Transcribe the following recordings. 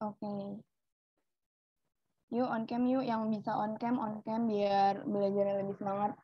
Oke. Yuk on cam yuk, yang bisa on cam biar belajarnya lebih semangat.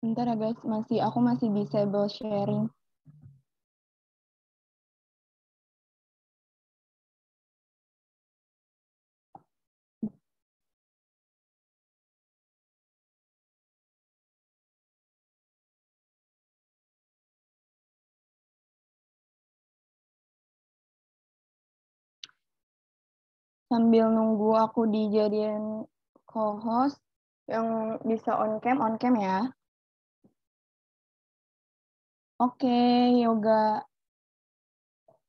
Bentar ya guys, aku masih disable sharing. Sambil nunggu aku dijadiin co-host, yang bisa on cam ya. Oke, Yoga.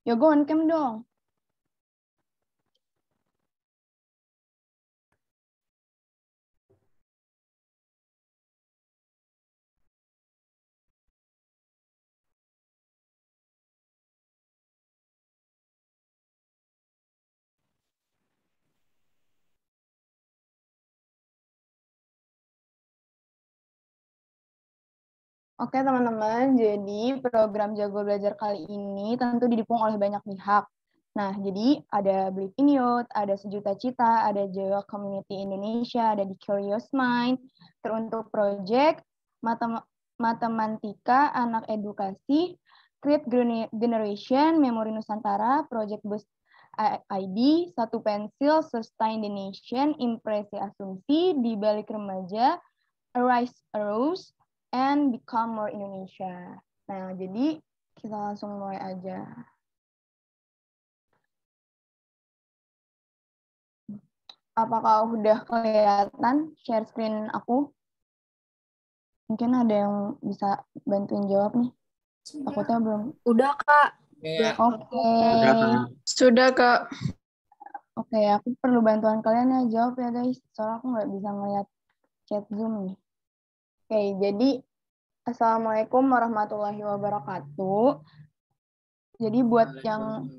Yoga on cam dong. Oke teman-teman, jadi program Jago Belajar kali ini tentu didukung oleh banyak pihak. Nah, jadi ada Believe in Youth, ada Sejuta Cita, ada Jawa Community Indonesia, ada di Curious Mind, teruntuk project Matematika Anak Edukasi, Create Generation, Memori Nusantara, Project Boost ID, Satu Pensil, Sustain the Nation, Impresi Asumsi, Di Balik Remaja, Arise Arose, and Become More Indonesia. Nah, jadi kita langsung mulai aja. Apakah udah kelihatan share screen aku? Mungkin ada yang bisa bantuin jawab nih. Takutnya belum. Udah, Kak. Oke. Sudah, Kak. Oke, aku perlu bantuan kalian ya, jawab ya guys. Soalnya aku nggak bisa ngeliat chat Zoom nih. Oke, jadi Assalamualaikum warahmatullahi wabarakatuh. Jadi buat yang...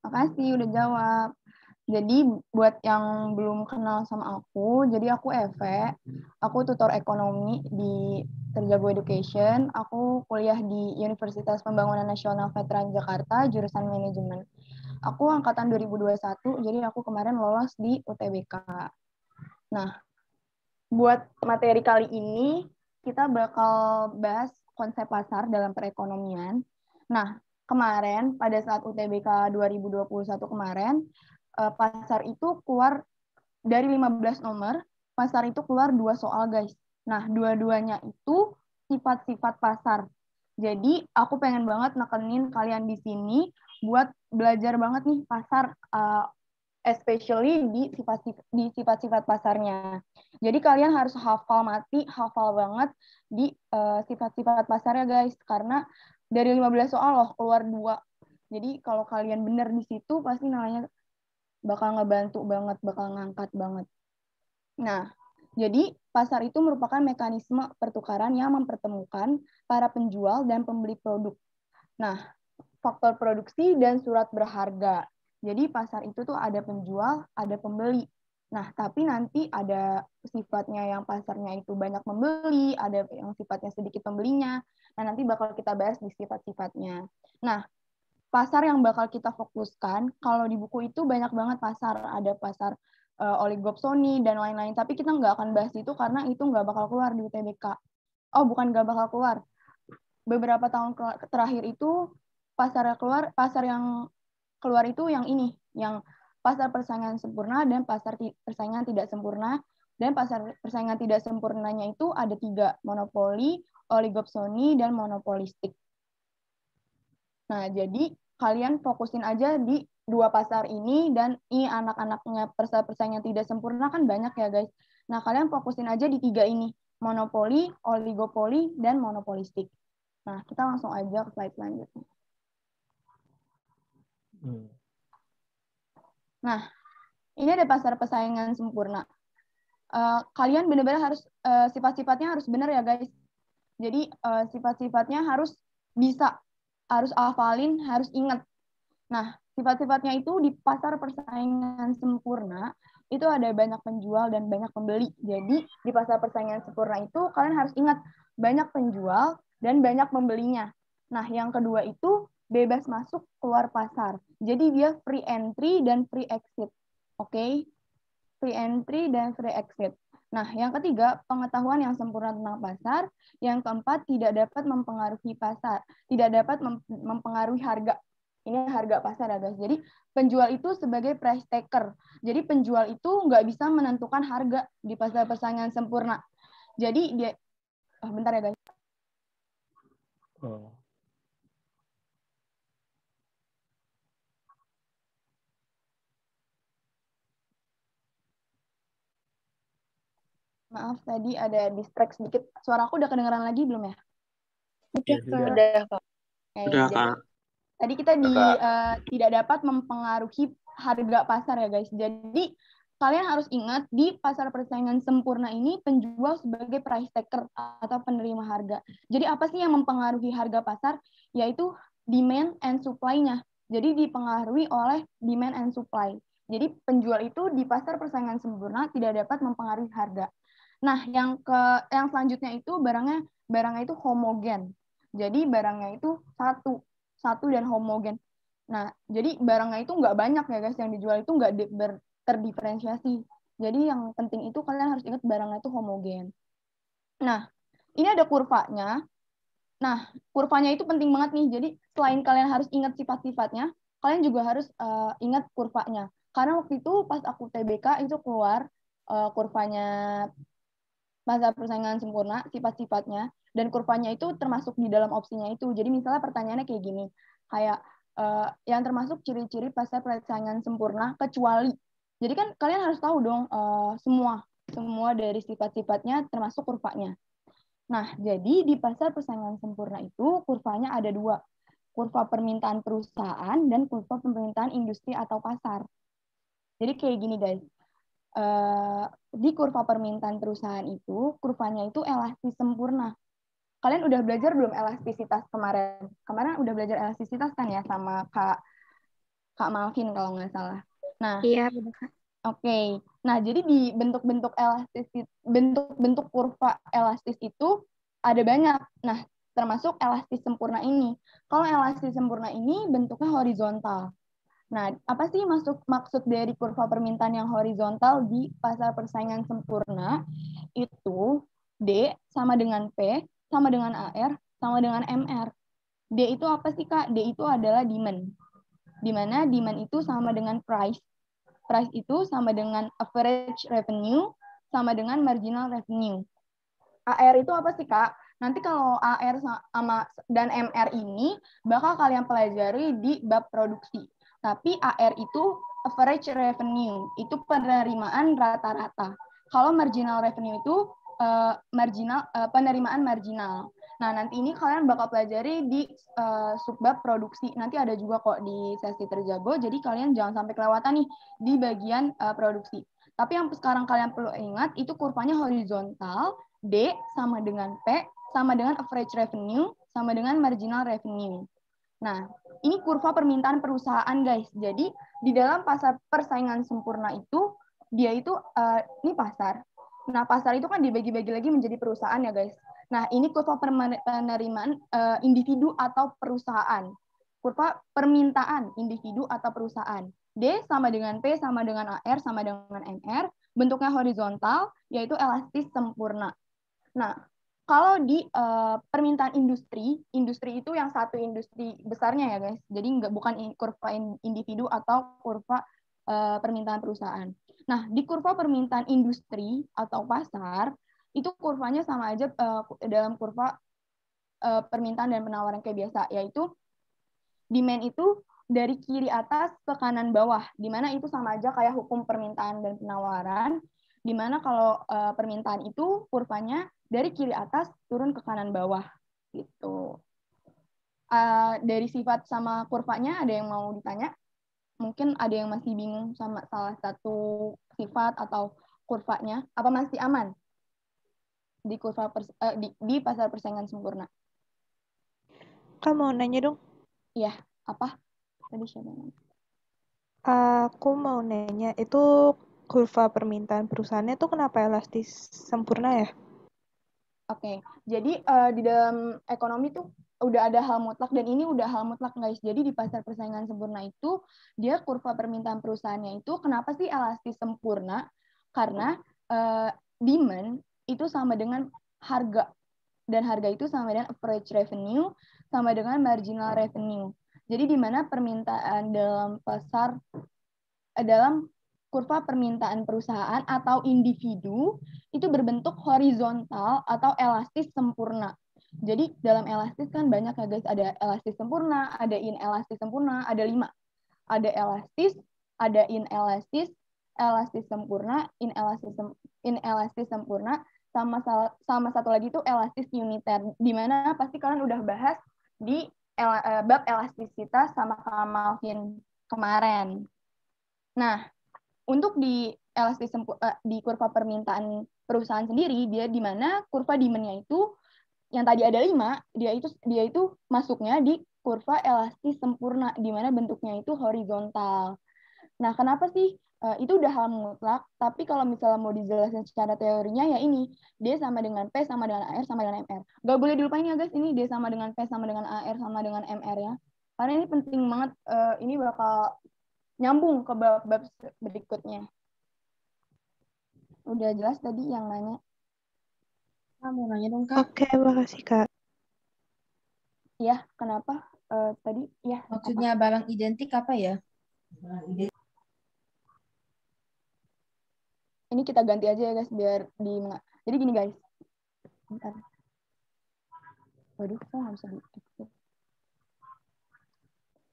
Makasih udah jawab. Jadi buat yang belum kenal sama aku, jadi aku Eve, aku tutor ekonomi di Terjago Education, aku kuliah di Universitas Pembangunan Nasional Veteran Jakarta, jurusan manajemen. Aku angkatan 2021, jadi aku kemarin lolos di UTBK. Nah, buat materi kali ini, kita bakal bahas konsep pasar dalam perekonomian. Nah, kemarin pada saat UTBK 2021 kemarin, pasar itu keluar dari 15 nomor, pasar itu keluar 2 soal guys. Nah, dua-duanya itu sifat-sifat pasar. Jadi, aku pengen banget nekenin kalian di sini buat belajar banget nih pasar, especially di sifat-sifat pasarnya. Jadi, kalian harus hafal banget di sifat-sifat pasarnya guys, karena dari 15 soal loh keluar 2. Jadi, kalau kalian bener di situ, pasti nilainya bakal ngebantu banget, bakal ngangkat banget. Nah, jadi pasar itu merupakan mekanisme pertukaran yang mempertemukan para penjual dan pembeli produk. Nah, faktor produksi dan surat berharga. Jadi pasar itu tuh ada penjual, ada pembeli. Nah, tapi nanti ada sifatnya yang pasarnya itu banyak membeli, ada yang sifatnya sedikit pembelinya. Nah, nanti bakal kita bahas di sifat-sifatnya. Nah, pasar yang bakal kita fokuskan, kalau di buku itu banyak banget pasar, ada pasar oligopsoni dan lain-lain, tapi kita nggak akan bahas itu karena itu nggak bakal keluar di UTBK. Oh, bukan nggak bakal keluar. Beberapa tahun terakhir itu pasar yang keluar itu yang ini, yang pasar persaingan sempurna dan pasar persaingan tidak sempurna. Dan pasar persaingan tidak sempurnanya itu ada 3, monopoli, oligopsoni, dan monopolistik. Nah, jadi kalian fokusin aja di 2 pasar ini, dan ini anak-anaknya persaingan tidak sempurna kan banyak ya guys. Nah, kalian fokusin aja di 3 ini. monopoli, oligopoli, dan monopolistik. Nah, kita langsung aja ke slide selanjutnya. Nah, ini ada pasar persaingan sempurna. Kalian benar-benar harus sifat-sifatnya harus benar ya guys. Jadi sifat-sifatnya harus bisa, harus hafalin, harus ingat. Nah, sifat-sifatnya itu di pasar persaingan sempurna itu ada banyak penjual dan banyak pembeli. Jadi di pasar persaingan sempurna itu kalian harus ingat banyak penjual dan banyak pembelinya. Nah, yang kedua itu bebas masuk keluar pasar. Jadi dia free entry dan free exit. Oke? Free entry dan free exit. Nah, yang ketiga, pengetahuan yang sempurna tentang pasar. Yang keempat, tidak dapat mempengaruhi pasar. Tidak dapat mempengaruhi harga. Ini harga pasar ya guys. Jadi penjual itu sebagai price taker. Jadi penjual itu nggak bisa menentukan harga di pasar persaingan sempurna. Jadi dia, bentar ya guys. Maaf tadi ada distract sedikit. Suara aku udah kedengeran lagi belum ya? Udah, Kak. Udah, Kak. Tadi kita tidak dapat mempengaruhi harga pasar ya guys. Jadi kalian harus ingat di pasar persaingan sempurna ini penjual sebagai price taker atau penerima harga. Jadi apa sih yang mempengaruhi harga pasar? Yaitu demand and supply-nya. Jadi dipengaruhi oleh demand and supply. Jadi penjual itu di pasar persaingan sempurna tidak dapat mempengaruhi harga. Nah, yang selanjutnya itu barangnya itu homogen. Jadi barangnya itu satu dan homogen. Nah, jadi barangnya itu nggak banyak ya guys, yang dijual itu nggak terdiferensiasi. Jadi yang penting itu kalian harus ingat barangnya itu homogen. Nah, ini ada kurvanya. Nah, kurvanya itu penting banget nih. Jadi selain kalian harus ingat sifat-sifatnya, kalian juga harus ingat kurvanya. Karena waktu itu pas aku TBK itu keluar kurvanya pasar persaingan sempurna, sifat-sifatnya, dan kurvanya itu termasuk di dalam opsinya itu. Jadi misalnya pertanyaannya kayak gini, kayak yang termasuk ciri-ciri pasar persaingan sempurna kecuali. Jadi kan kalian harus tahu dong semua dari sifat-sifatnya termasuk kurvanya. Nah, jadi di pasar persaingan sempurna itu kurvanya ada dua. Kurva permintaan perusahaan dan kurva permintaan industri atau pasar. Jadi kayak gini guys. Di kurva permintaan perusahaan itu, kurvanya itu elastis sempurna. Kalian udah belajar belum elastisitas kemarin? Kemarin udah belajar elastisitas kan ya sama Kak Malvin kalau nggak salah. Nah, Iya, benar, Kak. Oke. Nah, jadi di bentuk kurva elastis itu ada banyak. Nah, termasuk elastis sempurna ini. Kalau elastis sempurna ini bentuknya horizontal. Nah, apa sih maksud dari kurva permintaan yang horizontal di pasar persaingan sempurna? Itu D sama dengan P, sama dengan AR, sama dengan MR. D itu apa sih, Kak? D itu adalah demand. Di mana demand itu sama dengan price. Price itu sama dengan average revenue, sama dengan marginal revenue. AR itu apa sih, Kak? Nanti kalau AR dan MR ini bakal kalian pelajari di bab produksi. Tapi AR itu average revenue, itu penerimaan rata-rata. Kalau marginal revenue itu penerimaan marginal. Nah, nanti ini kalian bakal pelajari di subbab produksi. Nanti ada juga kok di sesi terjago, jadi kalian jangan sampai kelewatan nih di bagian produksi. Tapi yang sekarang kalian perlu ingat, itu kurvanya horizontal, D sama dengan P, sama dengan average revenue, sama dengan marginal revenue. Nah, ini kurva permintaan perusahaan, guys. Jadi, di dalam pasar persaingan sempurna itu, dia itu, ini pasar. Nah, pasar itu kan dibagi-bagi lagi menjadi perusahaan ya, guys. Nah, ini kurva penerimaan individu atau perusahaan. Kurva permintaan individu atau perusahaan. D sama dengan P, sama dengan AR, sama dengan MR. Bentuknya horizontal, yaitu elastis sempurna. Nah, kalau di permintaan industri itu yang satu industri besarnya ya guys. Jadi bukan kurva individu atau kurva permintaan perusahaan. Nah, di kurva permintaan industri atau pasar, itu kurvanya sama aja dalam kurva permintaan dan penawaran kayak biasa, yaitu demand itu dari kiri atas ke kanan bawah, di mana itu sama aja kayak hukum permintaan dan penawaran. Di mana kalau permintaan itu kurvanya dari kiri atas turun ke kanan bawah gitu. Dari sifat sama kurvanya ada yang mau ditanya? Mungkin ada yang masih bingung sama salah satu sifat atau kurvanya. Apa masih aman di di pasar persaingan sempurna? Kak mau nanya dong. Iya, apa? Tadi siapa yang nanya? Aku mau nanya, itu kurva permintaan perusahaannya tuh kenapa elastis sempurna ya? Oke, jadi di dalam ekonomi tuh udah ada hal mutlak dan ini udah hal mutlak guys. Jadi di pasar persaingan sempurna itu dia kurva permintaan perusahaannya itu kenapa sih elastis sempurna? Karena demand itu sama dengan harga dan harga itu sama dengan average revenue sama dengan marginal revenue. Jadi di mana permintaan dalam kurva permintaan perusahaan atau individu itu berbentuk horizontal atau elastis sempurna. Jadi dalam elastis kan banyak ya guys, ada elastis sempurna, ada inelastis sempurna, ada 5. Ada elastis, ada inelastis, elastis sempurna, inelastis sempurna, sama satu lagi itu elastis uniter. Di mana pasti kalian udah bahas di bab elastisitas sama Kamalvin kemarin. Nah, untuk di di kurva permintaan perusahaan sendiri, dia di mana kurva demand-nya itu yang tadi ada 5, dia itu masuknya di kurva elastis sempurna di mana bentuknya itu horizontal. Nah, kenapa sih itu udah hal mutlak, tapi kalau misalnya mau dijelaskan secara teorinya ya ini, D sama dengan P sama dengan AR sama dengan MR. Gak boleh dilupain ya guys, ini D sama dengan P sama dengan AR sama dengan MR ya. Karena ini penting banget, ini bakal nyambung ke bab-bab berikutnya. Udah jelas tadi yang nanya? Mau nanya dong, Kak. Oke, makasih Kak. Ya, kenapa? Tadi ya. Maksudnya apa? Barang identik apa ya? Ini kita ganti aja ya guys biar di. Jadi gini guys. Bentar. Waduh, kok nggak bisa di.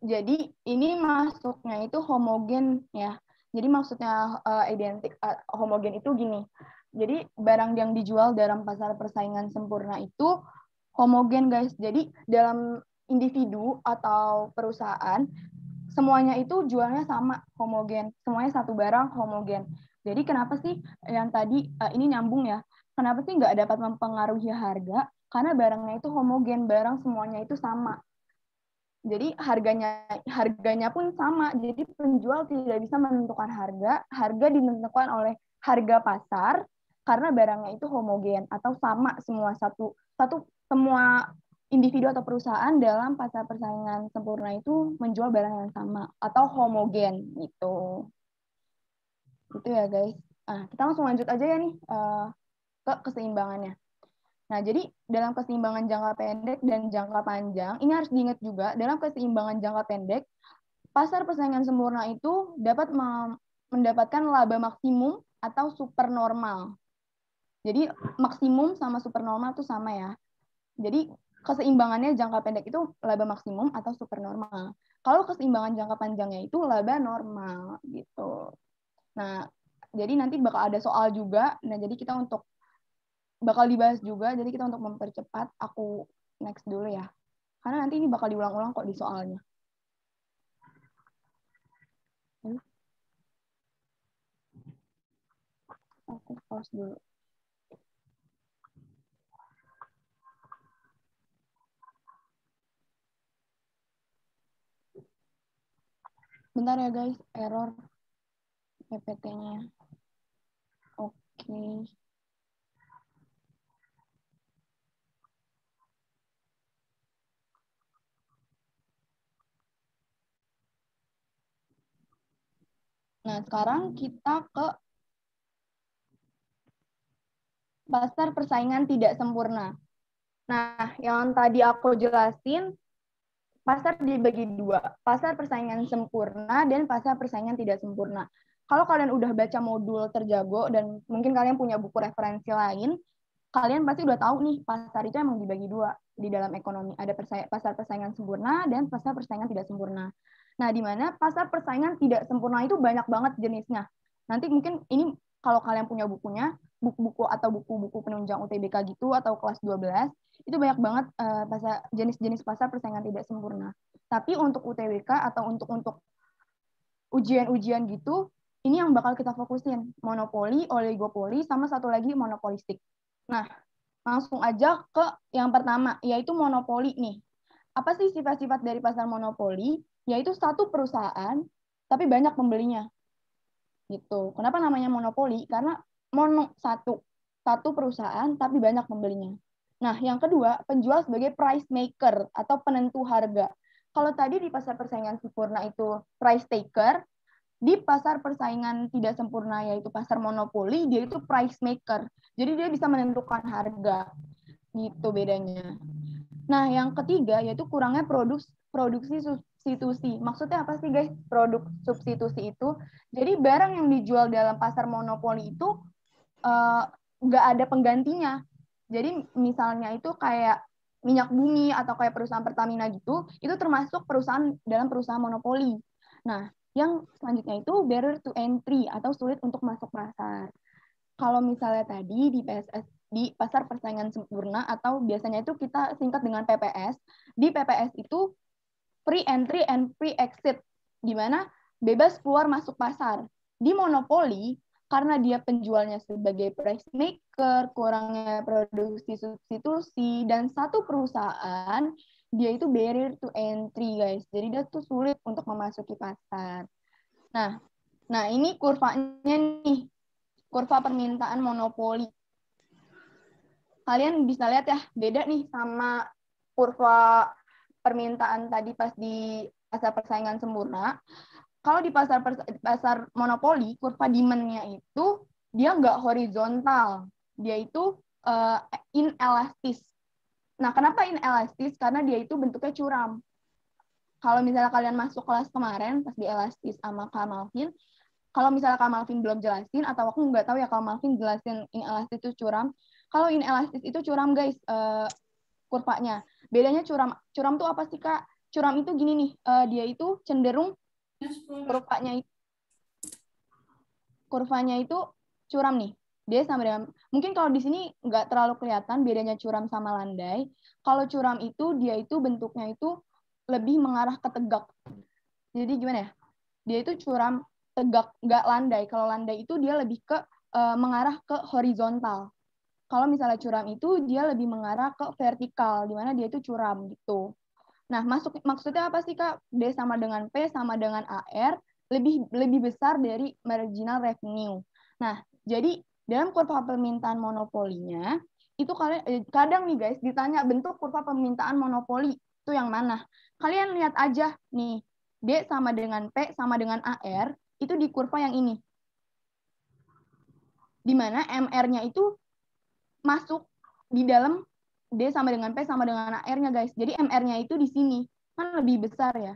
Jadi ini masuknya itu homogen ya. Jadi maksudnya identik homogen itu gini. Jadi barang yang dijual dalam pasar persaingan sempurna itu homogen guys. Jadi dalam individu atau perusahaan semuanya itu jualnya sama, homogen. Semuanya satu barang homogen. Jadi kenapa sih yang tadi ini nyambung ya? Kenapa sih nggak dapat mempengaruhi harga? Karena barangnya itu homogen, barang semuanya itu sama. Jadi harganya pun sama. Jadi penjual tidak bisa menentukan harga. Harga ditentukan oleh harga pasar karena barangnya itu homogen atau sama semua semua individu atau perusahaan dalam pasar persaingan sempurna itu menjual barang yang sama atau homogen gitu. Gitu ya guys. Nah, kita langsung lanjut aja ya nih ke keseimbangannya. Nah, jadi dalam keseimbangan jangka pendek dan jangka panjang, ini harus diingat juga, dalam keseimbangan jangka pendek, pasar persaingan sempurna itu dapat mendapatkan laba maksimum atau supernormal. Jadi maksimum sama supernormal itu sama ya. Jadi keseimbangannya jangka pendek itu laba maksimum atau supernormal. Kalau keseimbangan jangka panjangnya itu laba normal gitu. Nah, jadi nanti bakal ada soal juga. Nah, jadi kita bakal dibahas juga, jadi kita untuk mempercepat, aku next dulu ya. Karena nanti ini bakal diulang-ulang kok di soalnya. Aku pause dulu. Bentar ya guys, error PPT-nya. Oke. Nah, sekarang kita ke pasar persaingan tidak sempurna. Nah, yang tadi aku jelasin, pasar dibagi dua, pasar persaingan sempurna dan pasar persaingan tidak sempurna. Kalau kalian udah baca modul terjago dan mungkin kalian punya buku referensi lain, kalian pasti udah tahu nih pasar itu emang dibagi dua di dalam ekonomi. Ada pasar persaingan sempurna dan pasar persaingan tidak sempurna. Nah, di mana pasar persaingan tidak sempurna itu banyak banget jenisnya. Nanti mungkin ini kalau kalian punya bukunya, buku-buku atau buku-buku penunjang UTBK gitu atau kelas 12, itu banyak banget jenis-jenis pasar persaingan tidak sempurna. Tapi untuk UTBK atau untuk ujian-ujian gitu, ini yang bakal kita fokusin. Monopoli, oligopoli, sama satu lagi monopolistik. Nah, langsung aja ke yang pertama, yaitu monopoli nih. Apa sih sifat-sifat dari pasar monopoli? Yaitu satu perusahaan, tapi banyak pembelinya. Gitu. Kenapa namanya monopoli? Karena satu perusahaan, tapi banyak pembelinya. Nah, yang kedua, penjual sebagai price maker atau penentu harga. Kalau tadi di pasar persaingan sempurna itu price taker, di pasar persaingan tidak sempurna yaitu pasar monopoli, dia itu price maker. Jadi dia bisa menentukan harga. Gitu bedanya. Nah, yang ketiga yaitu kurangnya produksi substitusi. Maksudnya apa sih guys? Produk substitusi itu. Jadi barang yang dijual dalam pasar monopoli itu nggak ada penggantinya. Jadi misalnya itu kayak minyak bumi atau kayak perusahaan Pertamina gitu, itu termasuk perusahaan dalam perusahaan monopoli. Nah, yang selanjutnya itu barrier to entry atau sulit untuk masuk pasar. Kalau misalnya tadi di pasar persaingan sempurna atau biasanya itu kita singkat dengan PPS, di PPS itu free entry and free exit, di mana bebas keluar masuk pasar. Di monopoli, karena dia penjualnya sebagai price maker, kurangnya produksi substitusi, dan satu perusahaan, dia itu barrier to entry, guys. Jadi dia tuh sulit untuk memasuki pasar. Nah ini kurvanya nih, kurva permintaan monopoli. Kalian bisa lihat ya, beda nih sama kurva permintaan tadi pas di pasar persaingan sempurna. Kalau di pasar monopoli, kurva demand-nya itu dia nggak horizontal, dia itu inelastis. Nah, kenapa inelastis? Karena dia itu bentuknya curam. Kalau misalnya kalian masuk kelas kemarin pas di elastis sama Kak Malvin, kalau misalnya Kak Malvin belum jelasin, atau aku nggak tahu ya kalau Malvin jelasin inelastis itu curam. Kalau inelastis itu curam guys, kurvanya. Bedanya curam tuh apa sih Kak? Curam itu gini nih, dia itu cenderung kurvanya itu curam nih. Dia sama dengan, mungkin kalau di sini nggak terlalu kelihatan bedanya curam sama landai. Kalau curam itu dia itu bentuknya itu lebih mengarah ke tegak. Jadi gimana ya? Dia itu curam tegak, nggak landai. Kalau landai itu dia lebih ke mengarah ke horizontal. Kalau misalnya curam itu dia lebih mengarah ke vertikal, di mana dia itu curam gitu. Nah, maksudnya apa sih Kak? D sama dengan P sama dengan AR lebih besar dari marginal revenue. Nah, jadi dalam kurva permintaan monopolinya itu kadang nih guys ditanya bentuk kurva permintaan monopoli itu yang mana? Kalian lihat aja nih, D sama dengan P sama dengan AR itu di kurva yang ini. Di mana MR-nya itu masuk di dalam D sama dengan P sama dengan AR-nya guys. Jadi MR-nya itu di sini. Kan lebih besar ya.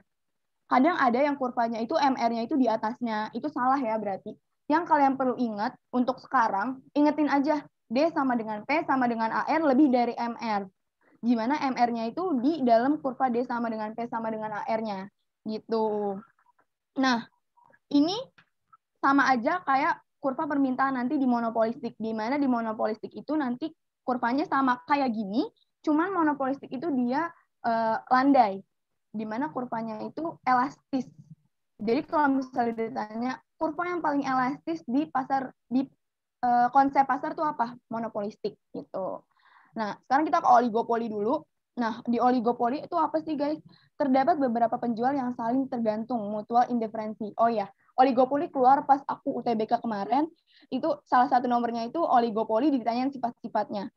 Kadang ada yang kurvanya itu MR-nya itu di atasnya. Itu salah ya berarti. Yang kalian perlu ingat untuk sekarang, ingetin aja D sama dengan P sama dengan AR lebih dari MR. Gimana MR-nya itu di dalam kurva D sama dengan P sama dengan AR-nya. Gitu. Nah, ini sama aja kayak kurva permintaan nanti di monopolistik. Di mana di monopolistik itu nanti kurvanya sama kayak gini, cuman monopolistik itu dia landai. Di mana kurvanya itu elastis. Jadi kalau misalnya ditanya kurva yang paling elastis di pasar di konsep pasar tuh apa? Monopolistik gitu. Nah, sekarang kita ke oligopoli dulu. Nah, di oligopoli itu apa sih guys? Terdapat beberapa penjual yang saling tergantung, mutual interferensi. Oh ya, oligopoli keluar pas aku UTBK kemarin. Itu salah satu nomornya itu oligopoli ditanyain sifat-sifatnya.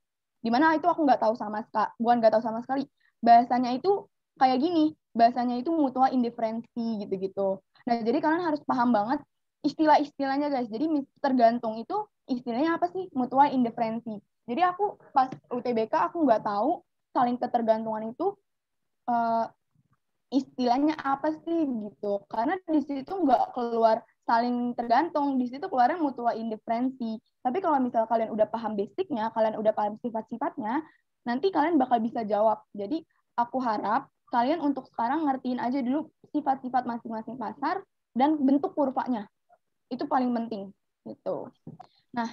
Dimana itu aku nggak tahu sama sekali, bukan nggak tahu sama sekali. Bahasanya itu kayak gini, bahasanya itu mutual indifferensi gitu-gitu. Nah, jadi kalian harus paham banget istilah-istilahnya guys. Jadi tergantung itu istilahnya apa sih? Mutual indifferensi. Jadi aku pas UTBK aku nggak tahu saling ketergantungan itu istilahnya apa sih gitu. Karena di situ nggak keluar saling tergantung, di situ keluarnya mutual indifferensi. Tapi kalau misal kalian udah paham basicnya, kalian udah paham sifat-sifatnya, nanti kalian bakal bisa jawab. Jadi aku harap kalian untuk sekarang ngertiin aja dulu sifat-sifat masing-masing pasar dan bentuk kurvanya. Itu paling penting gitu. Nah,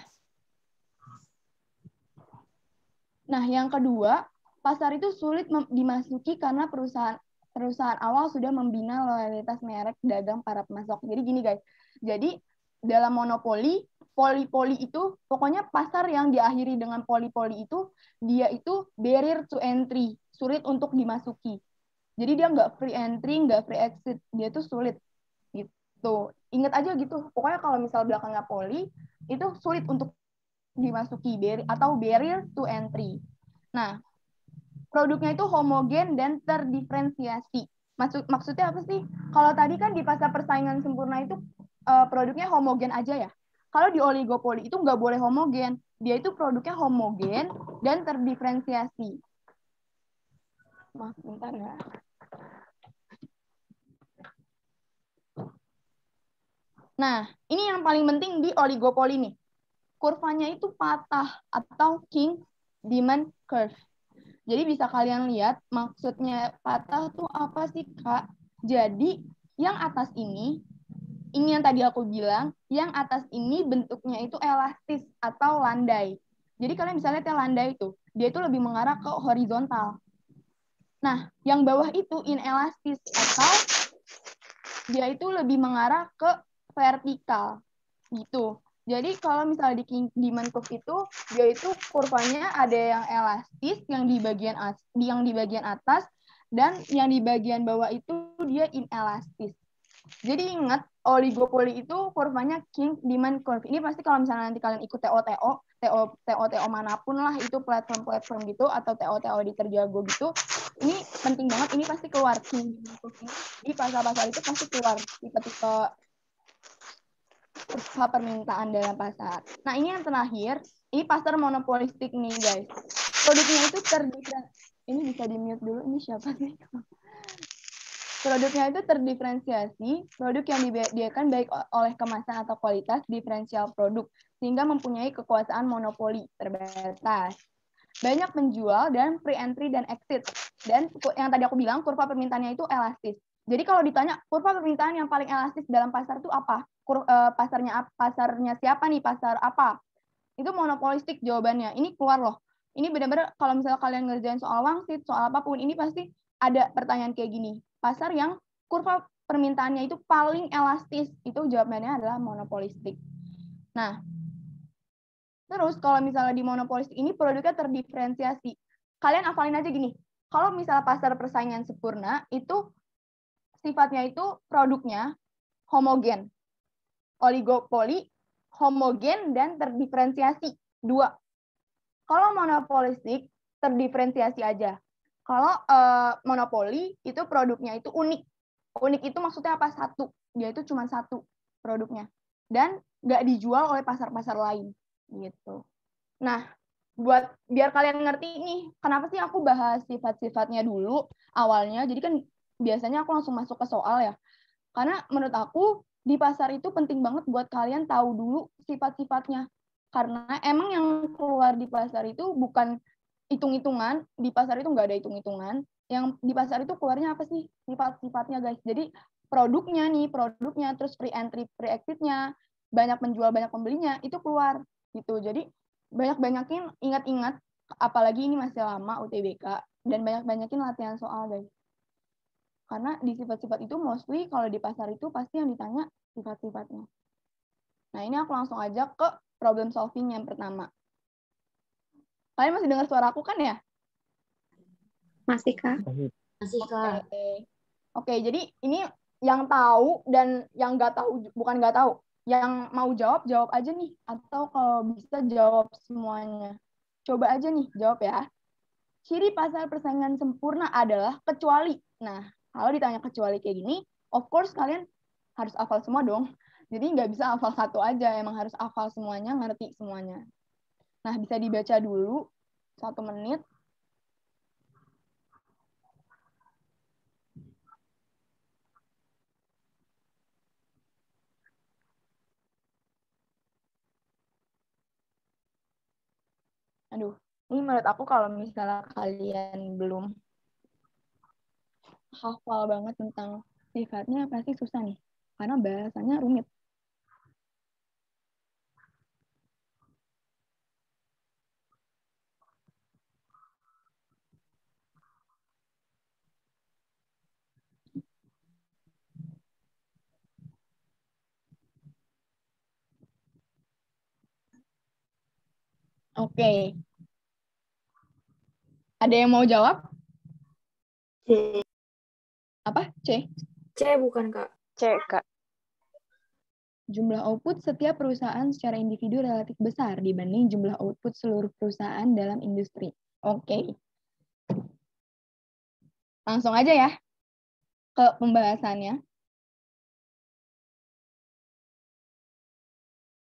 yang kedua, pasar itu sulit dimasuki karena perusahaan awal sudah membina loyalitas merek dagang para pemasok. Jadi gini guys, jadi dalam monopoli, poli itu, pokoknya pasar yang diakhiri dengan poli itu, dia itu barrier to entry, sulit untuk dimasuki. Jadi dia nggak free entry, nggak free exit, dia tuh sulit gitu. Ingat aja gitu, pokoknya kalau misal belakangnya poli, itu sulit untuk dimasuki atau barrier to entry. Nah, produknya itu homogen dan terdiferensiasi. Maksudnya apa sih? Kalau tadi kan di pasar persaingan sempurna itu produknya homogen aja ya. Kalau di oligopoli itu nggak boleh homogen. Dia itu produknya homogen dan terdiferensiasi. Maaf, bentar ya. Nah, ini yang paling penting di oligopoli nih. Kurvanya itu patah atau king demand curve. Jadi bisa kalian lihat maksudnya patah tuh apa sih, Kak? Jadi yang atas ini yang tadi aku bilang, yang atas ini bentuknya itu elastis atau landai. Jadi kalian bisa lihat ya landai itu, dia itu lebih mengarah ke horizontal. Nah, yang bawah itu inelastis atau dia itu lebih mengarah ke vertikal gitu. Jadi kalau misalnya di demand curve itu dia itu kurvanya ada yang elastis yang di bagian atas dan yang di bagian bawah itu dia inelastis. Jadi ingat oligopoli itu kurvanya king demand curve. Ini pasti kalau misalnya nanti kalian ikut TO manapun lah itu platform gitu atau TO di Terjago gitu. Ini penting banget, ini pasti keluar king demand curve ini. Di pasar-pasar itu pasti keluar tipe-tipe kurva permintaan dalam pasar. Nah, ini yang terakhir, ini pasar monopolistik nih, guys. Produknya itu ini bisa di-mute dulu, ini siapa sih? Produknya itu terdiferensiasi, produk yang disediakan baik oleh kemasan atau kualitas, diferensial produk, sehingga mempunyai kekuasaan monopoli terbatas. Banyak penjual dan free entry dan exit. Dan yang tadi aku bilang, kurva permintaannya itu elastis. Jadi kalau ditanya, kurva permintaan yang paling elastis dalam pasar itu apa? Pasarnya siapa nih? Pasar apa? Itu monopolistik jawabannya. Ini keluar loh. Ini benar-benar kalau misalnya kalian ngerjain soal wangsit, soal apapun, ini pasti ada pertanyaan kayak gini. Pasar yang kurva permintaannya itu paling elastis, itu jawabannya adalah monopolistik. Nah, terus kalau misalnya di monopolistik ini produknya terdiferensiasi. Kalian hafalin aja gini, kalau misalnya pasar persaingan sempurna, itu sifatnya itu produknya homogen. Oligopoli, homogen, dan terdiferensiasi. Dua. Kalau monopolistik, terdiferensiasi aja. Kalau monopoli, itu produknya itu unik. Unik itu maksudnya apa? Satu. Dia itu cuma satu produknya. Dan nggak dijual oleh pasar-pasar lain. Gitu. Nah, biar kalian ngerti nih, kenapa sih aku bahas sifat-sifatnya dulu awalnya. Jadi kan biasanya aku langsung masuk ke soal ya. Karena menurut aku di pasar itu penting banget buat kalian tahu dulu sifat-sifatnya. Karena emang yang keluar di pasar itu bukan hitung-hitungan, di pasar itu nggak ada hitung-hitungan. Yang di pasar itu keluarnya apa sih sifat-sifatnya, guys. Jadi produknya, terus free entry, free exit-nya, banyak penjual, banyak pembelinya, itu keluar gitu. Jadi banyak-banyakin ingat-ingat, apalagi ini masih lama UTBK, dan banyak-banyakin latihan soal, guys. Karena di sifat-sifat itu mostly kalau di pasar itu pasti yang ditanya sifat-sifatnya. Nah, ini aku langsung aja ke problem solving yang pertama. Kalian masih dengar suara aku kan ya? Masih, Kak? Masih, Kak. Oke, jadi ini yang tahu dan yang nggak tahu, bukan nggak tahu. Yang mau jawab, jawab aja nih. Atau kalau bisa jawab semuanya. Coba aja nih, jawab ya. Ciri pasar persaingan sempurna adalah kecuali. Nah, kalau ditanya kecuali kayak gini, of course kalian harus hafal semua dong. Jadi nggak bisa hafal satu aja, emang harus hafal semuanya, ngerti semuanya. Nah, bisa dibaca dulu 1 menit. Aduh, ini menurut aku kalau misalnya kalian belum hafal banget tentang sifatnya pasti susah nih. Karena bahasanya rumit. Oke. Ada yang mau jawab? C. Apa? C. C bukan, Kak. C, Kak. Jumlah output setiap perusahaan secara individu relatif besar dibanding jumlah output seluruh perusahaan dalam industri. Oke. Langsung aja ya ke pembahasannya.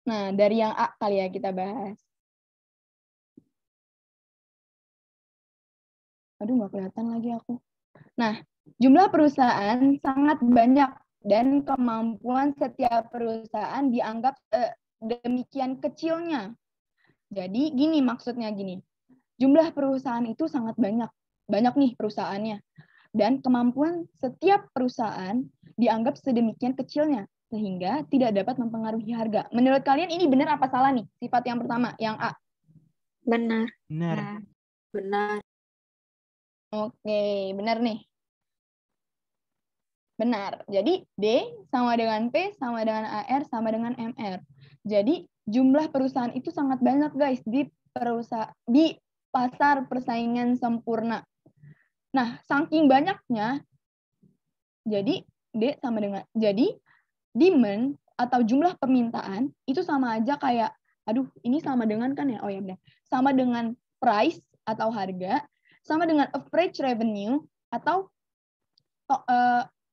Nah, dari yang A kali ya kita bahas. Aduh, nggak kelihatan lagi aku. Nah, jumlah perusahaan sangat banyak dan kemampuan setiap perusahaan dianggap demikian kecilnya. Jadi gini maksudnya gini. Jumlah perusahaan itu sangat banyak. Banyak nih perusahaannya. Dan kemampuan setiap perusahaan dianggap sedemikian kecilnya sehingga tidak dapat mempengaruhi harga. Menurut kalian ini benar apa salah nih? Sifat yang pertama, yang A. Benar. Benar. Benar. Oke, benar nih. Benar. Jadi D sama dengan P sama dengan AR sama dengan MR. Jadi jumlah perusahaan itu sangat banyak guys di pasar persaingan sempurna. Nah, saking banyaknya jadi D sama dengan demand atau jumlah permintaan itu sama aja kayak ini sama dengan kan ya? Oh ya benar. Sama dengan price atau harga, sama dengan average revenue atau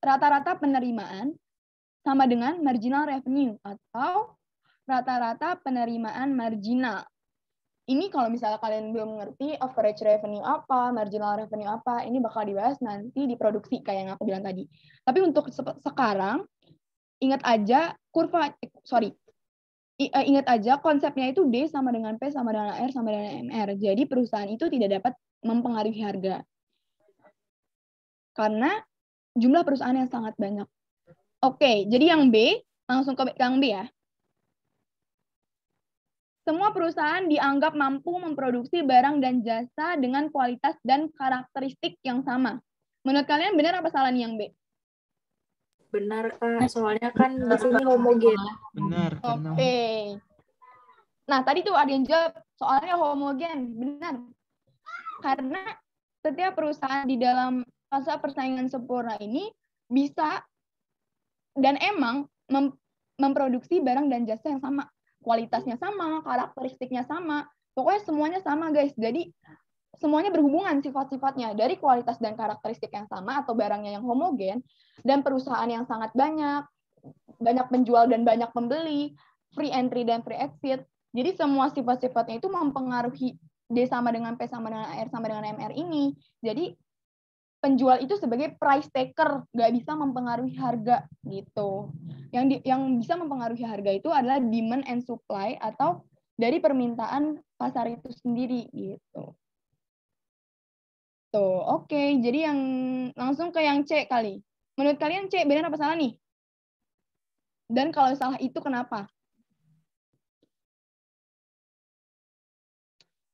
rata-rata penerimaan, sama dengan marginal revenue atau rata-rata penerimaan marginal. Ini kalau misalnya kalian belum mengerti average revenue apa, marginal revenue apa, ini bakal dibahas nanti di produksi kayak yang aku bilang tadi. Tapi untuk sekarang, ingat aja ingat aja konsepnya itu D sama dengan P sama dengan R sama dengan MR. Jadi perusahaan itu tidak dapat mempengaruhi harga. Karena jumlah perusahaan yang sangat banyak. Oke, jadi yang B, langsung ke yang B ya. Semua perusahaan dianggap mampu memproduksi barang dan jasa dengan kualitas dan karakteristik yang sama. Menurut kalian benar apa salah nih yang B? Benar, Kak. Soalnya kan di sini homogen. Benar. Oke. Nah, tadi tuh ada yang jawab soalnya homogen. Benar. Karena setiap perusahaan di dalam pasar persaingan sempurna ini bisa dan emang memproduksi barang dan jasa yang sama. Kualitasnya sama, karakteristiknya sama. Pokoknya semuanya sama, guys. Jadi semuanya berhubungan sifat-sifatnya dari kualitas dan karakteristik yang sama atau barangnya yang homogen dan perusahaan yang sangat banyak penjual dan banyak pembeli, free entry dan free exit. Jadi semua sifat-sifatnya itu mempengaruhi D sama dengan P sama dengan R sama dengan MR ini. Jadi penjual itu sebagai price taker, nggak bisa mempengaruhi harga gitu. Yang bisa mempengaruhi harga itu adalah demand and supply atau dari permintaan pasar itu sendiri gitu. Tuh, oke. Jadi yang langsung ke yang C kali. Menurut kalian C benar apa salah nih? Dan kalau salah itu kenapa?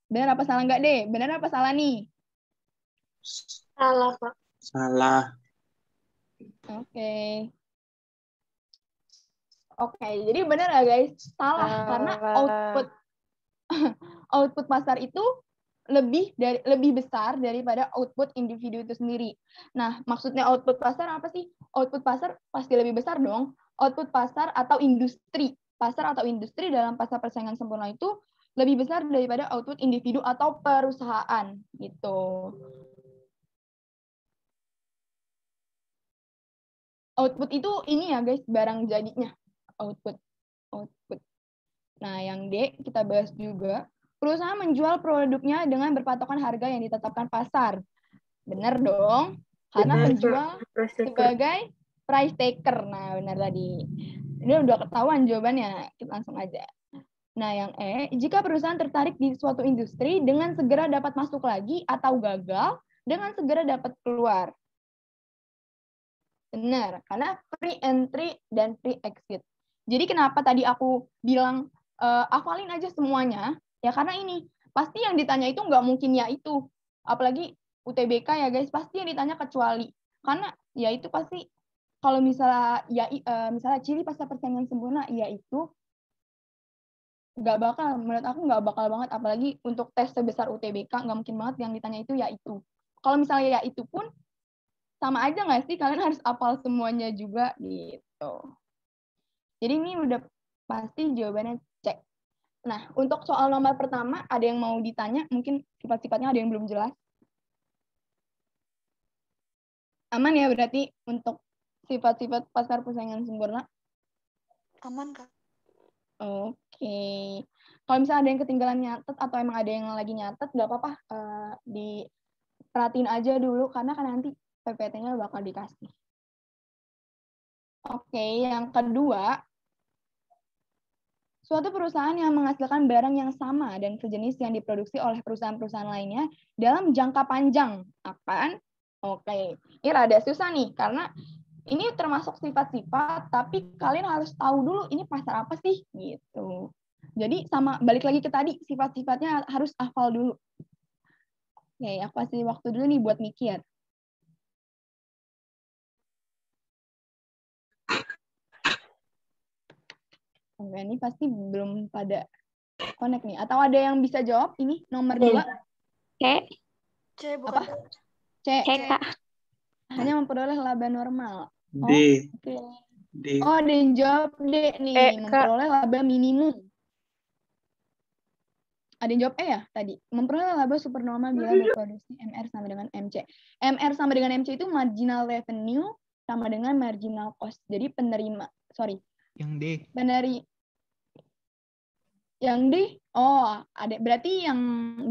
Benar apa salah nggak deh? Benar apa salah nih? Salah, Kak. Salah. Oke. Oke, jadi benar ya guys? Salah karena output pasar itu lebih besar daripada output individu itu sendiri. Nah, maksudnya output pasar apa sih? Output pasar pasti lebih besar dong. Output pasar atau industri. Pasar atau industri dalam pasar persaingan sempurna itu lebih besar daripada output individu atau perusahaan gitu. Output itu ini ya guys, barang jadinya. Output. Nah, yang D kita bahas juga. Perusahaan menjual produknya dengan berpatokan harga yang ditetapkan pasar. Benar dong. Karena penjual sebagai price taker. Nah, benar tadi. Ini udah ketahuan jawabannya. Kita langsung aja. Nah, yang E, jika perusahaan tertarik di suatu industri dengan segera dapat masuk lagi atau gagal dengan segera dapat keluar. Benar, karena free entry dan free exit. Jadi kenapa tadi aku bilang hafalin aja semuanya? Ya karena ini, pasti yang ditanya itu nggak mungkin ya itu. Apalagi UTBK ya guys, pasti yang ditanya kecuali. Karena ya itu pasti, kalau misalnya ya misalnya ciri pasar persaingan sempurna, yaitu menurut aku nggak bakal banget, apalagi untuk tes sebesar UTBK, nggak mungkin banget yang ditanya itu ya itu. Kalau misalnya ya itu pun, sama aja nggak sih, kalian harus hafal semuanya juga, gitu. Jadi ini udah pasti jawabannya cek. Nah, untuk soal nomor pertama, ada yang mau ditanya, mungkin sifat-sifatnya ada yang belum jelas. Aman ya berarti untuk sifat-sifat pasar persaingan sempurna? Aman, Kak. Oke. Kalau misalnya ada yang ketinggalan nyatet atau emang ada yang lagi nyatet, nggak apa-apa, diperhatiin aja dulu, karena kan nanti PPT-nya bakal dikasih. Oke, yang kedua, suatu perusahaan yang menghasilkan barang yang sama dan sejenis yang diproduksi oleh perusahaan-perusahaan lainnya dalam jangka panjang akan, oke, ini rada susah nih, karena ini termasuk sifat-sifat, tapi kalian harus tahu dulu ini pasar apa sih, gitu. Jadi sama balik lagi ke tadi, sifat-sifatnya harus hafal dulu. Oke, aku kasih waktu dulu nih buat mikir. Oke, ini pasti belum pada connect nih. Atau ada yang bisa jawab ini nomor 2? C bukan. C. Kak. Hanya memperoleh laba normal. D. Oke. D. Oh, ada yang jawab D nih, memperoleh laba minimum. Ada yang jawab E ya tadi? Memperoleh laba supernormal bila berproduksi MR sama dengan MC. MR sama dengan MC itu marginal revenue sama dengan marginal cost. Jadi Yang D. Yang D, ada, berarti yang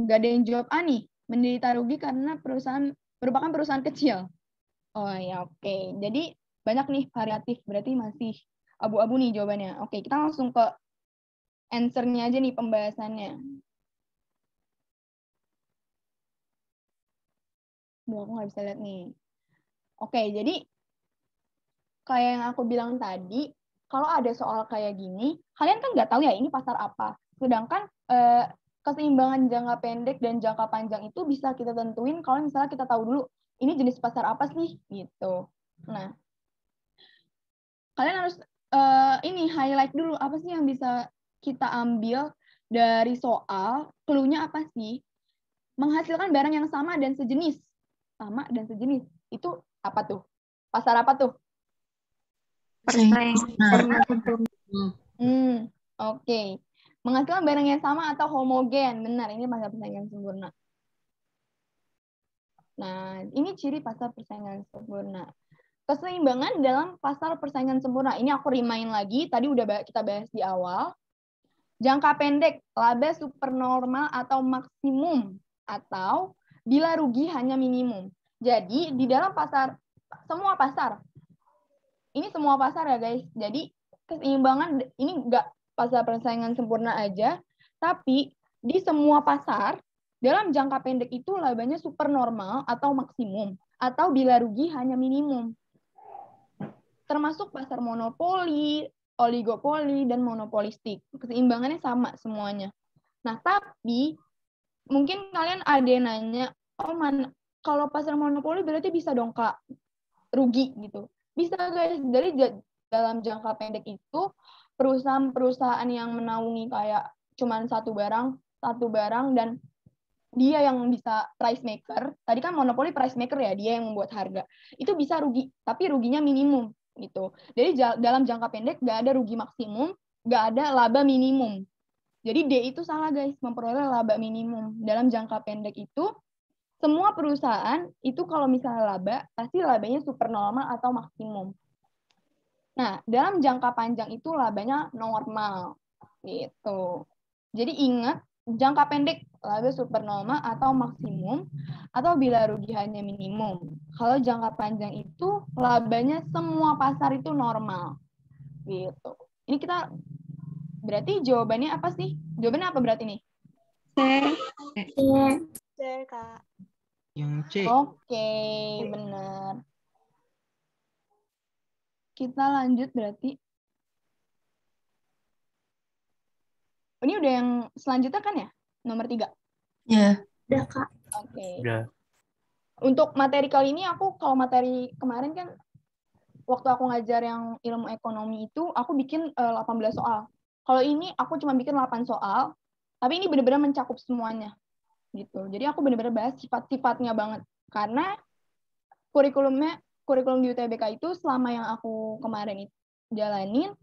nggak ada yang jawab A nih, menderita rugi karena merupakan perusahaan kecil. Oh ya, oke. Jadi banyak nih variatif, berarti masih abu-abu nih jawabannya. Oke, kita langsung ke answer-nya aja nih, pembahasannya. Aku nggak bisa lihat nih. Oke, jadi kayak yang aku bilang tadi, kalau ada soal kayak gini, kalian kan nggak tahu ya ini pasar apa. Sedangkan keseimbangan jangka pendek dan jangka panjang itu bisa kita tentuin kalau misalnya kita tahu dulu ini jenis pasar apa sih, gitu. Nah, kalian harus ini highlight dulu apa sih yang bisa kita ambil dari soal, clue-nya apa sih? Menghasilkan barang yang sama dan sejenis. Sama dan sejenis. Itu apa tuh? Pasar apa tuh? Oke. Menghasilkan barang yang sama atau homogen. Benar, ini pasar persaingan sempurna. Nah, ini ciri pasar persaingan sempurna. Keseimbangan dalam pasar persaingan sempurna. Ini aku remind lagi, tadi udah kita bahas di awal. Jangka pendek, laba supernormal atau maksimum, atau bila rugi hanya minimum. Jadi, di dalam pasar, semua pasar, ini semua pasar ya guys, jadi keseimbangan, ini nggak pasar persaingan sempurna aja, tapi di semua pasar, dalam jangka pendek itu labanya supernormal atau maksimum, atau bila rugi hanya minimum. Termasuk pasar monopoli, oligopoli, dan monopolistik. Keseimbangannya sama semuanya. Nah, tapi mungkin kalian ada yang nanya, kalau pasar monopoli berarti bisa dong Kak, rugi gitu. Bisa guys, dari dalam jangka pendek itu, perusahaan-perusahaan yang menaungi kayak cuman satu barang, dan dia yang bisa price maker, tadi kan monopoli price maker ya, dia yang membuat harga, itu bisa rugi, tapi ruginya minimum gitu. Jadi dalam jangka pendek nggak ada rugi maksimum, nggak ada laba minimum. Jadi D itu salah guys, memperoleh laba minimum. Dalam jangka pendek itu, semua perusahaan itu kalau misalnya laba, pasti labanya supernormal atau maksimum. Nah, dalam jangka panjang itu labanya normal gitu. Jadi ingat, jangka pendek laba supernormal atau maksimum, atau bila rugi hanya minimum. Kalau jangka panjang itu labanya semua pasar itu normal. Gitu. Ini kita berarti jawabannya apa sih? Jawabannya apa berarti nih? C, Kak. Yang C. Oke, benar. Kita lanjut berarti. Ini udah yang selanjutnya kan ya? Nomor 3. Ya. Udah, Kak. Oke. Udah. Untuk materi kali ini, kalau materi kemarin kan, waktu aku ngajar yang ilmu ekonomi itu, aku bikin 18 soal. Kalau ini aku cuma bikin 8 soal, tapi ini benar-benar mencakup semuanya gitu. Jadi aku benar-benar bahas sifat-sifatnya banget. Karena kurikulum di UTBK itu selama yang aku kemarin jalanin,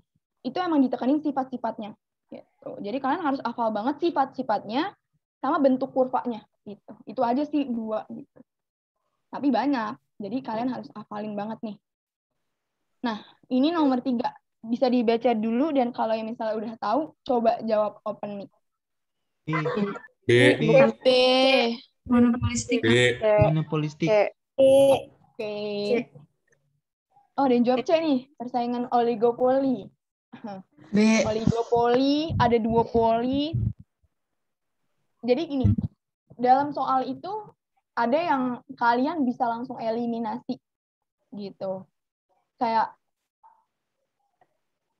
itu emang ditekanin sifat-sifatnya. Gitu. Jadi kalian harus hafal banget sifat-sifatnya sama bentuk kurvanya. Gitu. Itu aja sih 2 gitu. Tapi banyak. Jadi kalian harus hafalin banget nih. Nah, ini nomor 3. Bisa dibaca dulu dan kalau yang misalnya udah tahu, coba jawab open mic. B. B. Monopolistik. Monopolistik. Oke. Oh, dan jawab C nih, persaingan oligopoli. B. Oligopoli, ada duopoli. Jadi ini, dalam soal itu ada yang kalian bisa langsung eliminasi gitu. Kayak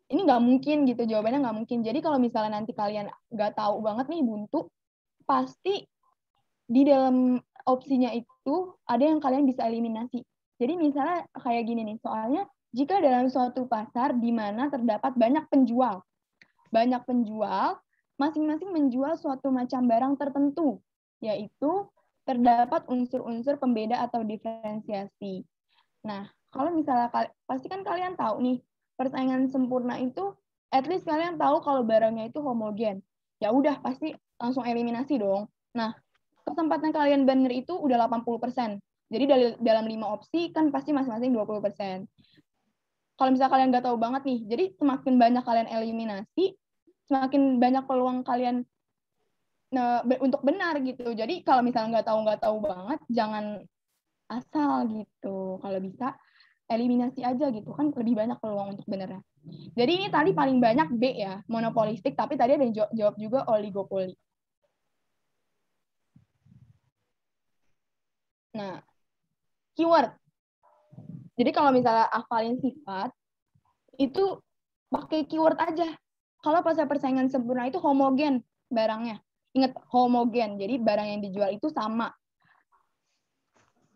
ini nggak mungkin gitu, jawabannya nggak mungkin. Jadi kalau misalnya nanti kalian nggak tahu banget nih buntu, pasti di dalam opsinya itu ada yang kalian bisa eliminasi. Jadi misalnya kayak gini nih, soalnya jika dalam suatu pasar di mana terdapat banyak penjual, masing-masing menjual suatu macam barang tertentu, yaitu terdapat unsur-unsur pembeda atau diferensiasi. Nah, kalau misalnya pasti kan kalian tahu nih, persaingan sempurna itu at least kalian tahu kalau barangnya itu homogen. Ya udah pasti langsung eliminasi dong. Nah, kesempatan kalian bener itu udah 80%. Jadi dalam 5 opsi kan pasti masing-masing 20%. Kalau misalnya kalian nggak tahu banget nih, jadi semakin banyak kalian eliminasi, semakin banyak peluang kalian untuk benar gitu. Jadi kalau misalnya nggak tahu banget, jangan asal gitu. Kalau bisa eliminasi aja gitu kan lebih banyak peluang untuk benernya. Jadi ini tadi paling banyak B ya, monopolistik, tapi tadi ada yang jawab juga oligopoli. Nah, keyword. Jadi kalau misalnya hafalin sifat, itu pakai keyword aja. Kalau pas persaingan sempurna itu homogen barangnya. Ingat, homogen. Jadi barang yang dijual itu sama.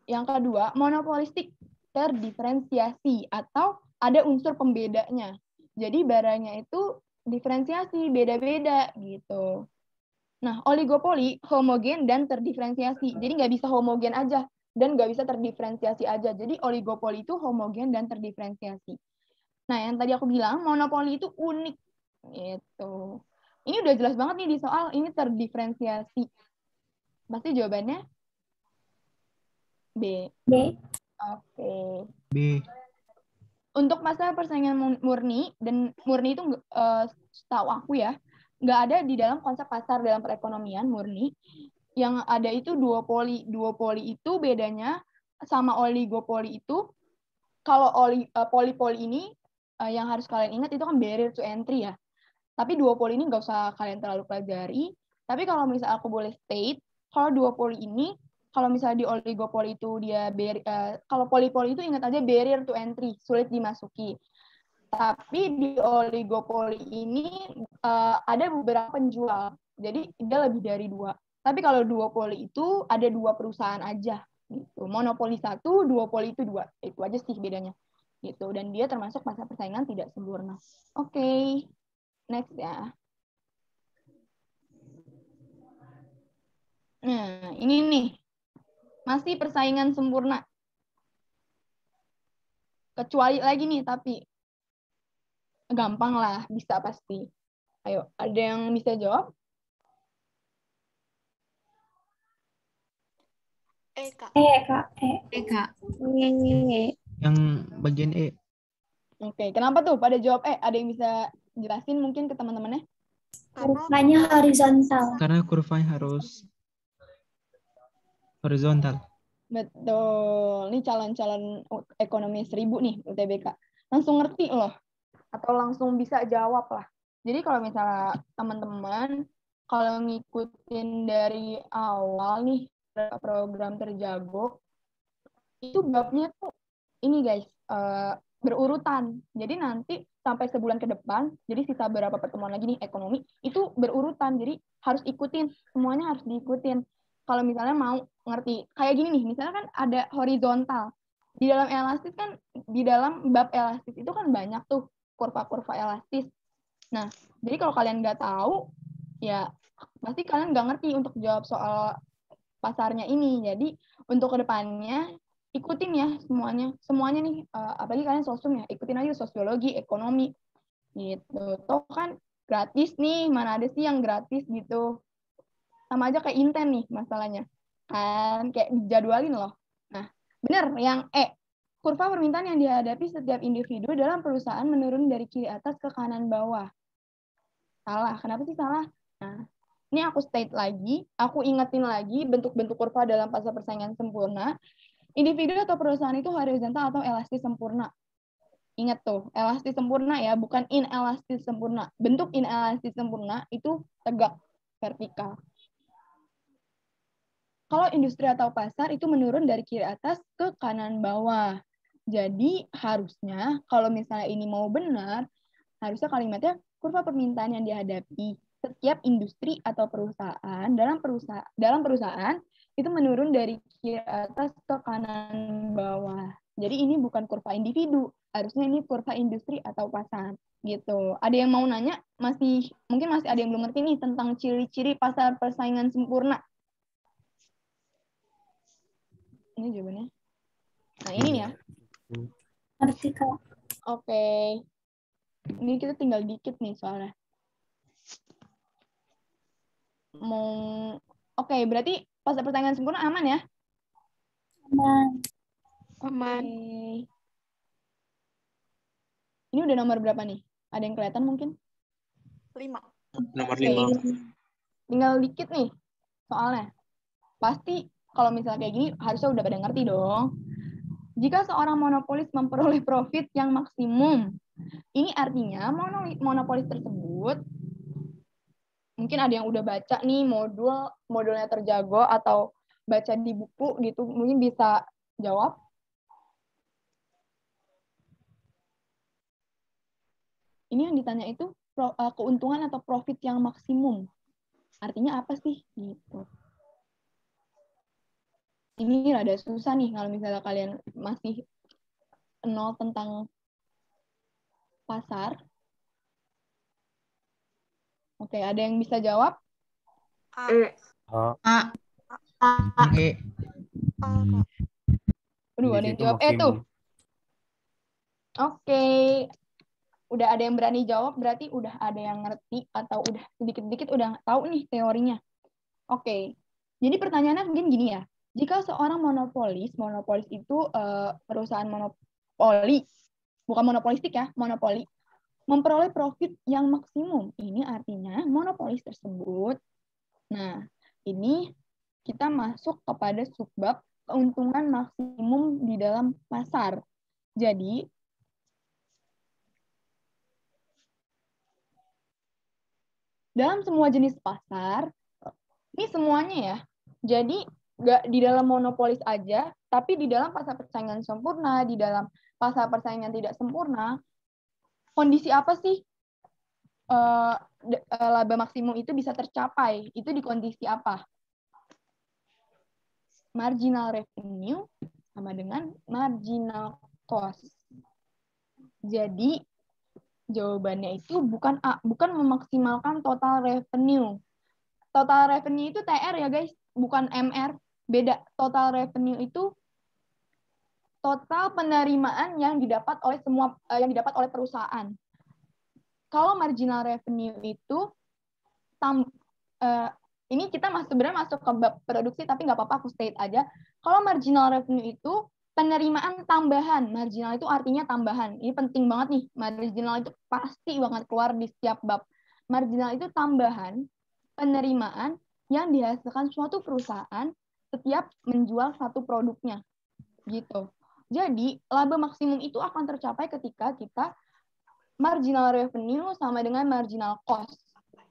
Yang kedua, monopolistik, terdiferensiasi atau ada unsur pembedanya. Jadi barangnya itu diferensiasi, beda-beda gitu. Nah, oligopoli, homogen dan terdiferensiasi. Jadi nggak bisa homogen aja dan nggak bisa terdiferensiasi aja. Jadi oligopoli itu homogen dan terdiferensiasi. Nah, yang tadi aku bilang, monopoli itu unik. Gitu. Ini udah jelas banget nih di soal, ini terdiferensiasi. Pasti jawabannya B. Oke. B. Untuk masalah persaingan murni, dan murni itu setahu aku ya, nggak ada di dalam konsep pasar dalam perekonomian murni. Yang ada itu duopoli. Duopoli itu bedanya sama oligopoli itu, kalau poli-poli ini yang harus kalian ingat itu kan barrier to entry ya. Tapi duopoli ini nggak usah kalian terlalu pelajari. Tapi kalau misalnya aku boleh state, kalau duopoli ini, kalau misalnya di oligopoli itu dia kalau poli-poli itu ingat aja barrier to entry, sulit dimasuki. Tapi di oligopoli ini ada beberapa penjual, jadi dia lebih dari 2. Tapi kalau duopoli itu ada 2 perusahaan aja. Gitu. Monopoli 1, duopoli itu 2. Itu aja sih bedanya. Gitu. Dan dia termasuk masa persaingan tidak sempurna. Oke. Next ya. Nah, ini nih. Masih persaingan sempurna. Kecuali lagi nih, tapi gampang lah, bisa pasti. Ayo, ada yang bisa jawab? Kak. Kak. Yang bagian E. Oke, kenapa tuh pada jawab Ada yang bisa jelasin mungkin ke teman-temannya? Kurvanya horizontal. Karena kurvanya harus horizontal. Betul. Ini calon-calon ekonomi 1000 nih UTBK. Langsung ngerti loh. Atau langsung bisa jawab lah. Jadi kalau misalnya teman-teman kalau ngikutin dari awal nih program Terjago, itu babnya tuh ini guys, berurutan. Jadi nanti sampai sebulan ke depan, jadi sisa berapa pertemuan lagi nih ekonomi, itu berurutan. Jadi harus ikutin, semuanya harus diikutin. Kalau misalnya mau ngerti, kayak gini nih, misalnya kan ada horizontal. Di dalam elastis kan, di dalam bab elastis itu kan banyak tuh kurva-kurva elastis. Nah, jadi kalau kalian nggak tahu, ya pasti kalian nggak ngerti untuk jawab soal pasarnya ini. Jadi untuk kedepannya ikutin ya semuanya nih, apalagi kalian sosum ya, ikutin aja sosiologi, ekonomi gitu. Toh kan gratis nih, mana ada sih yang gratis gitu. Sama aja kayak Inten nih masalahnya. Kan kayak dijadwalin loh. Nah, bener yang kurva permintaan yang dihadapi setiap individu dalam perusahaan menurun dari kiri atas ke kanan bawah. Salah. Kenapa sih salah? Nah, ini aku state lagi, aku ingetin lagi bentuk-bentuk kurva dalam fase persaingan sempurna. Individu atau perusahaan itu horizontal atau elastis sempurna. Ingat tuh, elastis sempurna ya, bukan inelastis sempurna. Bentuk inelastis sempurna itu tegak, vertikal. Kalau industri atau pasar itu menurun dari kiri atas ke kanan bawah. Jadi harusnya kalau misalnya ini mau benar, harusnya kalimatnya kurva permintaan yang dihadapi setiap industri atau perusahaan dalam perusahaan itu menurun dari kiri atas ke kanan bawah. Jadi ini bukan kurva individu, harusnya ini kurva industri atau pasar gitu. Ada yang mau nanya? Mungkin masih ada yang belum ngerti nih tentang ciri-ciri pasar persaingan sempurna. Ini jawabannya. Nah, ini nih ya. Ngerti, Kak. Oke. Ini kita tinggal dikit nih soalnya. Oke, berarti pasar persaingan sempurna aman ya? Aman. Oke. Ini udah nomor berapa nih? Ada yang kelihatan mungkin? 5. Nomor Oke. 5. Tinggal dikit nih soalnya. Pasti kalau misalnya kayak gini harusnya udah pada ngerti dong. Jika seorang monopolis memperoleh profit yang maksimum, ini artinya monopolis tersebut, mungkin ada yang udah baca nih modulnya terjago atau baca di buku gitu, mungkin bisa jawab. Ini yang ditanya itu keuntungan atau profit yang maksimum. Artinya apa sih? Gitu. Ini rada susah nih kalau misalnya kalian masih nol tentang pasar. Oke, ada yang bisa jawab? E. Aduh, ada yang jawab tuh. Oke. Udah ada yang berani jawab, berarti udah ada yang ngerti atau udah sedikit-sedikit udah tahu nih teorinya. Oke. Jadi pertanyaannya mungkin gini ya. Jika seorang monopolis itu perusahaan monopoli, bukan monopolistik ya, monopoli, memperoleh profit yang maksimum. Ini artinya monopolis tersebut. Nah, ini kita masuk kepada subbab keuntungan maksimum di dalam pasar. Jadi, dalam semua jenis pasar, ini semuanya ya. Jadi, nggak di dalam monopolis aja, tapi di dalam pasar persaingan sempurna, di dalam pasar persaingan tidak sempurna, kondisi apa sih laba maksimum itu bisa tercapai? Itu di kondisi apa? Marginal revenue sama dengan marginal cost. Jadi, jawabannya itu bukan memaksimalkan total revenue. Total revenue itu TR ya guys, bukan MR. Beda. Total revenue itu total penerimaan yang didapat oleh perusahaan. Kalau marginal revenue itu ini kita sebenarnya masuk ke bab produksi, tapi nggak apa-apa aku state aja. Kalau marginal revenue itu penerimaan tambahan. Marginal itu artinya tambahan. Ini penting banget nih. Marginal itu pasti banget keluar di setiap bab. Marginal itu tambahan penerimaan yang dihasilkan suatu perusahaan setiap menjual satu produknya. Gitu. Jadi, laba maksimum itu akan tercapai ketika kita marginal revenue sama dengan marginal cost.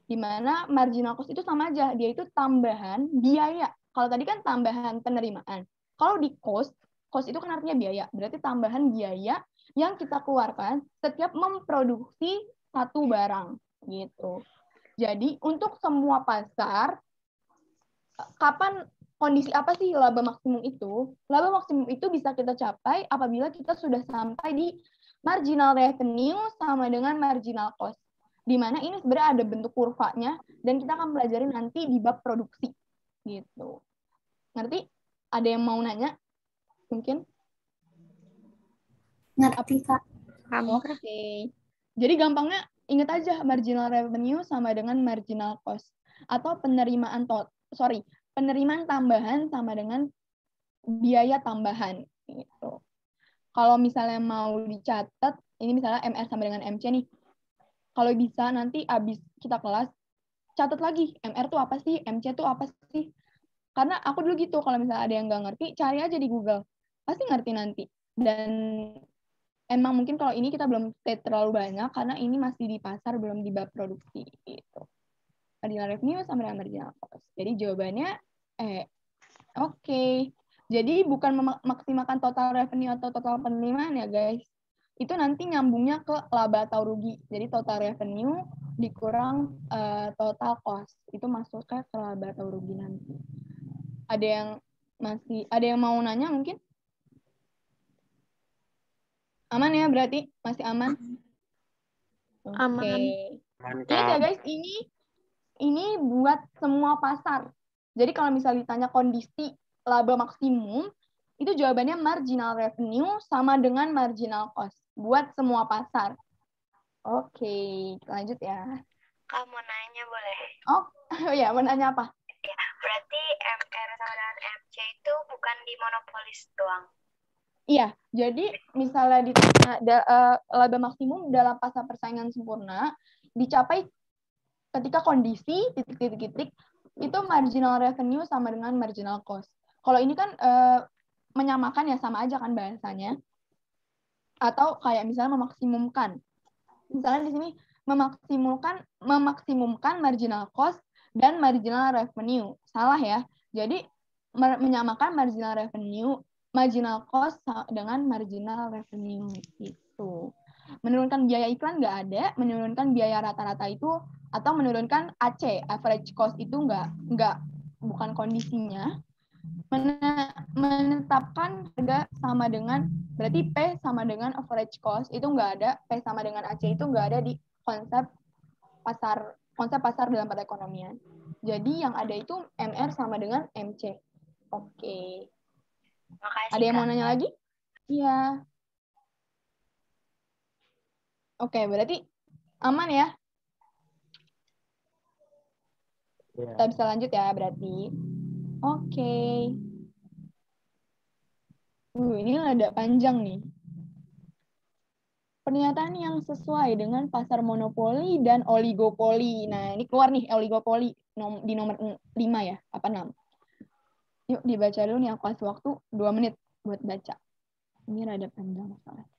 Di mana marginal cost itu sama aja, dia itu tambahan biaya. Kalau tadi kan tambahan penerimaan. Kalau di cost itu kan artinya biaya. Berarti tambahan biaya yang kita keluarkan setiap memproduksi satu barang. Gitu. Jadi, untuk semua pasar, kapan kondisi apa sih laba maksimum itu? Laba maksimum itu bisa kita capai apabila kita sudah sampai di marginal revenue sama dengan marginal cost. di mana ini sebenarnya ada bentuk kurvanya dan kita akan pelajari nanti di bab produksi gitu. Ngerti? Ada yang mau nanya? Mungkin? Ngerti, Kak. Oke. Jadi gampangnya ingat aja marginal revenue sama dengan marginal cost atau penerimaan tambahan sama dengan biaya tambahan gitu. Kalau misalnya mau dicatat, ini misalnya MR sama dengan MC nih. Kalau bisa nanti abis kita kelas catat lagi MR tuh apa sih, MC tuh apa sih? Karena aku dulu gitu, kalau misalnya ada yang nggak ngerti, cari aja di Google. Pasti ngerti nanti. Dan emang mungkin kalau ini kita belum terlalu banyak, karena ini masih di pasar, belum di bab produksi. Gitu. Marginal revenue sama dengan marginal cost. Jadi jawabannya, oke. Jadi bukan memaksimalkan total revenue atau total penerimaan ya guys. Itu nanti nyambungnya ke laba atau rugi. Jadi total revenue dikurang total cost. Itu masuknya ke laba atau rugi nanti. Ada yang mau nanya mungkin? Aman ya berarti? Masih aman? Aman. Oke. Ingat ya guys, ini buat semua pasar. Jadi kalau misalnya ditanya kondisi laba maksimum, itu jawabannya marginal revenue sama dengan marginal cost. Buat semua pasar. Oke, lanjut ya. Kak, mau nanya boleh? Oh ya, mau nanya apa? Ya, berarti MR sama dengan MC itu bukan di monopolis doang? Iya, jadi misalnya ditanya laba maksimum dalam pasar persaingan sempurna dicapai ketika kondisi titik-titik itu marginal revenue sama dengan marginal cost. Kalau ini kan menyamakan ya, sama aja kan bahasanya. Atau kayak misalnya memaksimumkan. Misalnya di sini memaksimumkan marginal cost dan marginal revenue. Salah ya. Jadi menyamakan marginal cost dengan marginal revenue gitu. Menurunkan biaya iklan nggak ada, menurunkan biaya rata-rata itu atau menurunkan AC, average cost itu bukan kondisinya. Menetapkan harga sama dengan, berarti P sama dengan average cost itu nggak ada, P sama dengan AC itu nggak ada di konsep pasar dalam perekonomian. Jadi yang ada itu MR sama dengan MC. Oke. Makasih, ada yang Kak. mau nanya lagi? Iya. Oke, berarti aman ya? Kita bisa lanjut ya berarti. Oke. Ini ada panjang nih. Pernyataan yang sesuai dengan pasar monopoli dan oligopoli. Nah, ini keluar nih oligopoli di nomor 5 ya, apa 6. Yuk dibaca dulu nih, aku kasih waktu 2 menit buat baca. Ini rada panjang soalnya.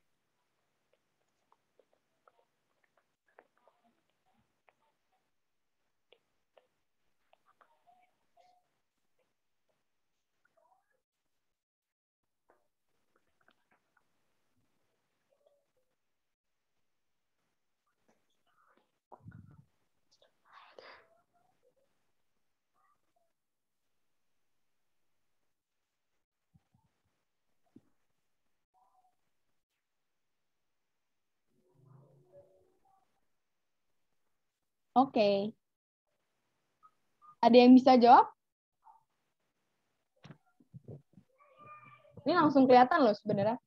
Oke. Ada yang bisa jawab? Ini langsung kelihatan loh sebenarnya.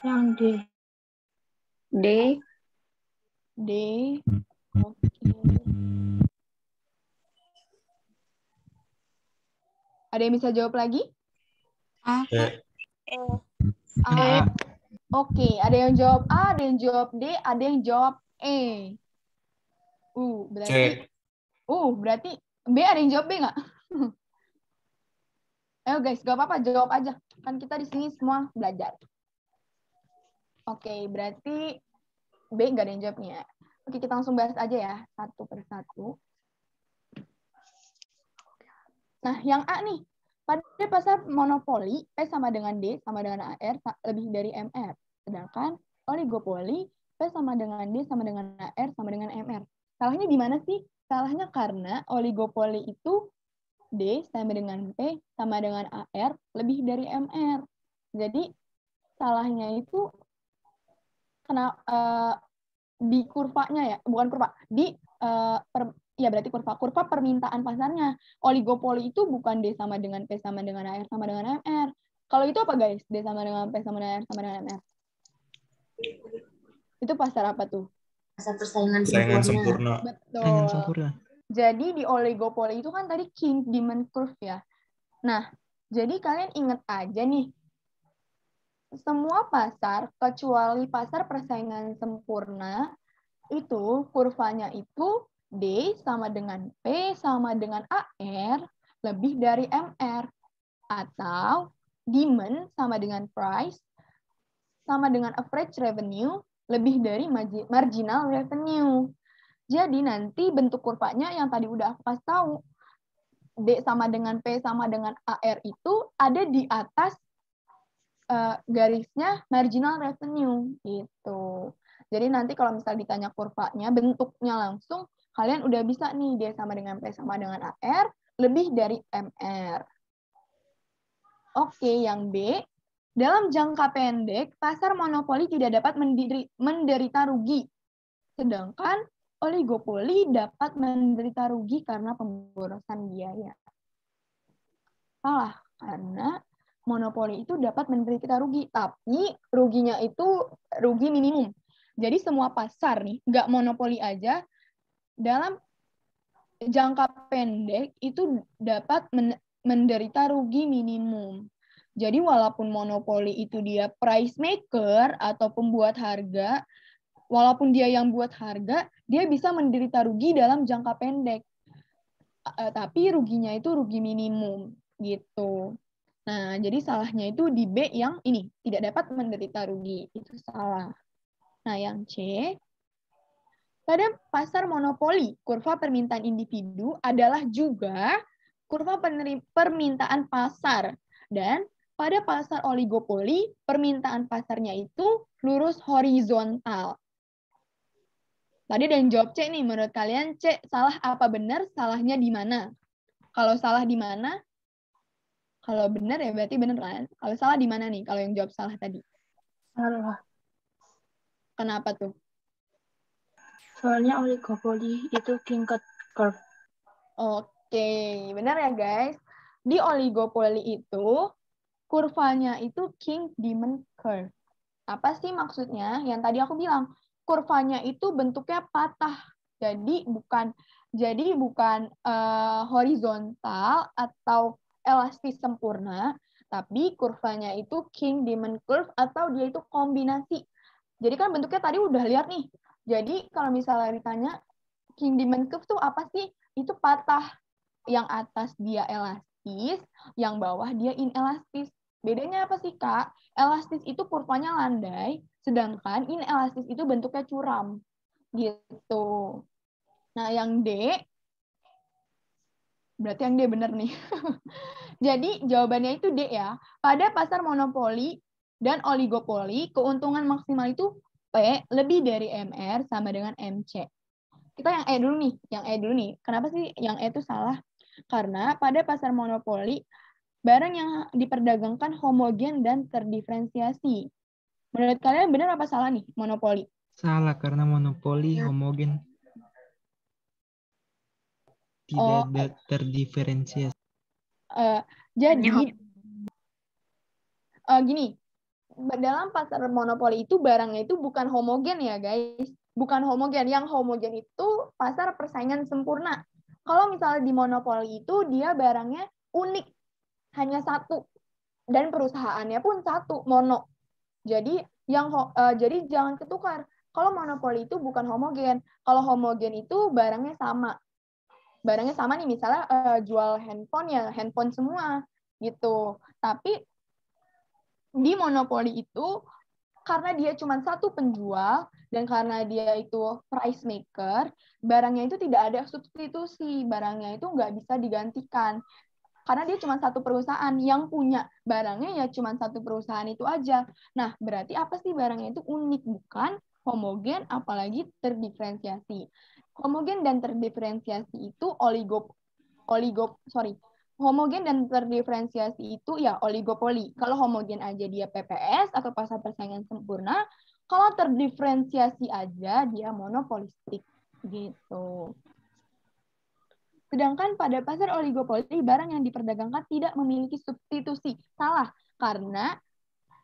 Yang D. D. Oke. Ada yang bisa jawab lagi? A. A. Oke, ada yang jawab A, ada yang jawab D, ada yang jawab E. Berarti B, ada yang jawab B nggak? Ayo guys, gak apa-apa, jawab aja. Kan kita di sini semua belajar. Oke, berarti B nggak ada yang jawabnya. Oke, kita langsung bahas aja ya, satu persatu. Nah, yang A nih. Pada pasar monopoli, P sama dengan D sama dengan AR lebih dari MR. Sedangkan oligopoli, P sama dengan D sama dengan AR sama dengan MR. Salahnya di mana sih? Salahnya karena oligopoli itu D sama dengan P sama dengan AR lebih dari MR. Jadi salahnya itu di kurvanya ya, bukan kurva, ya berarti kurva permintaan pasarnya. Oligopoli itu bukan D sama dengan P sama dengan AR sama dengan MR. Kalau itu apa guys? D sama dengan P sama dengan AR sama dengan MR. Itu pasar apa tuh? Pasar persaingan Saingan sempurna. sempurna. Betul. Saingan sempurna. Jadi di oligopoli itu kan tadi king demand curve ya. Nah, jadi kalian ingat aja nih, semua pasar kecuali pasar persaingan sempurna itu kurvanya itu D sama dengan P sama dengan AR lebih dari MR, atau demand sama dengan price sama dengan average revenue lebih dari marginal revenue. Jadi nanti bentuk kurvanya yang tadi udah aku kasih tahu, D sama dengan P sama dengan AR itu ada di atas garisnya marginal revenue gitu. Jadi nanti kalau misal ditanya kurvanya, bentuknya langsung, kalian udah bisa nih D sama dengan P sama dengan AR lebih dari MR. Oke, yang B, dalam jangka pendek, pasar monopoli tidak dapat menderita rugi. Sedangkan oligopoli dapat menderita rugi karena pemborosan biaya. Salah, karena monopoli itu dapat menderita rugi, tapi ruginya itu rugi minimum. Jadi semua pasar nih, nggak monopoli aja, dalam jangka pendek itu dapat menderita rugi minimum. Jadi walaupun monopoli itu dia price maker atau pembuat harga, walaupun dia yang buat harga, dia bisa menderita rugi dalam jangka pendek. Tapi ruginya itu rugi minimum gitu. Nah, jadi salahnya itu di B yang ini, tidak dapat menderita rugi. Itu salah. Nah, yang C, pada pasar monopoli, kurva permintaan individu adalah juga kurva permintaan pasar. Dan pada pasar oligopoli, permintaan pasarnya itu lurus horizontal. Tadi ada yang jawab C nih, menurut kalian C salah apa benar? Salahnya di mana? Kalau salah di mana? Kalau benar ya berarti benar kan? Kalau salah di mana nih? Kalau yang jawab salah tadi. Salah. Kenapa tuh? Soalnya oligopoli itu king curve. Oke, benar ya guys. Di oligopoli itu kurvanya itu king demand curve. Apa sih maksudnya? Yang tadi aku bilang, kurvanya itu bentuknya patah. Jadi bukan horizontal atau elastis sempurna, tapi kurvanya itu king demand curve atau dia itu kombinasi. Jadi kan bentuknya tadi udah lihat nih. Jadi kalau misalnya ditanya king demand curve tuh apa sih? Itu patah. Yang atas dia elastis, yang bawah dia inelastis. Bedanya apa sih, Kak? Elastis itu kurvanya landai, sedangkan inelastis itu bentuknya curam. Gitu. Nah, yang D, berarti yang D benar nih. Jadi, jawabannya itu D ya. Pada pasar monopoli dan oligopoli, keuntungan maksimal itu P lebih dari MR sama dengan MC. Kita yang E dulu nih. Yang E dulu nih. Kenapa sih yang E itu salah? Karena pada pasar monopoli, barang yang diperdagangkan homogen dan terdiferensiasi. Menurut kalian benar apa salah nih monopoli? Salah, karena monopoli homogen. Tidak terdiferensiasi. Jadi, gini, dalam pasar monopoli itu barangnya itu bukan homogen ya guys. Bukan homogen. Yang homogen itu pasar persaingan sempurna. Kalau misalnya di monopoli itu dia barangnya unik, hanya satu, dan perusahaannya pun satu, mono. Jadi jadi jangan ketukar. Kalau monopoli itu bukan homogen. Kalau homogen itu barangnya sama. Barangnya sama nih, misalnya jual handphone ya handphone semua gitu. Tapi di monopoli itu karena dia cuma satu penjual dan karena dia itu price maker, barangnya itu tidak ada substitusi, barangnya itu nggak bisa digantikan. Karena dia cuma satu perusahaan, yang punya barangnya ya cuma satu perusahaan itu aja. Nah, berarti apa sih barangnya itu unik, bukan homogen, apalagi terdiferensiasi. Homogen dan terdiferensiasi itu homogen dan terdiferensiasi itu ya oligopoli. Kalau homogen aja dia PPS atau pasar persaingan sempurna, kalau terdiferensiasi aja dia monopolistik gitu. Sedangkan pada pasar oligopoli, barang yang diperdagangkan tidak memiliki substitusi. Salah, karena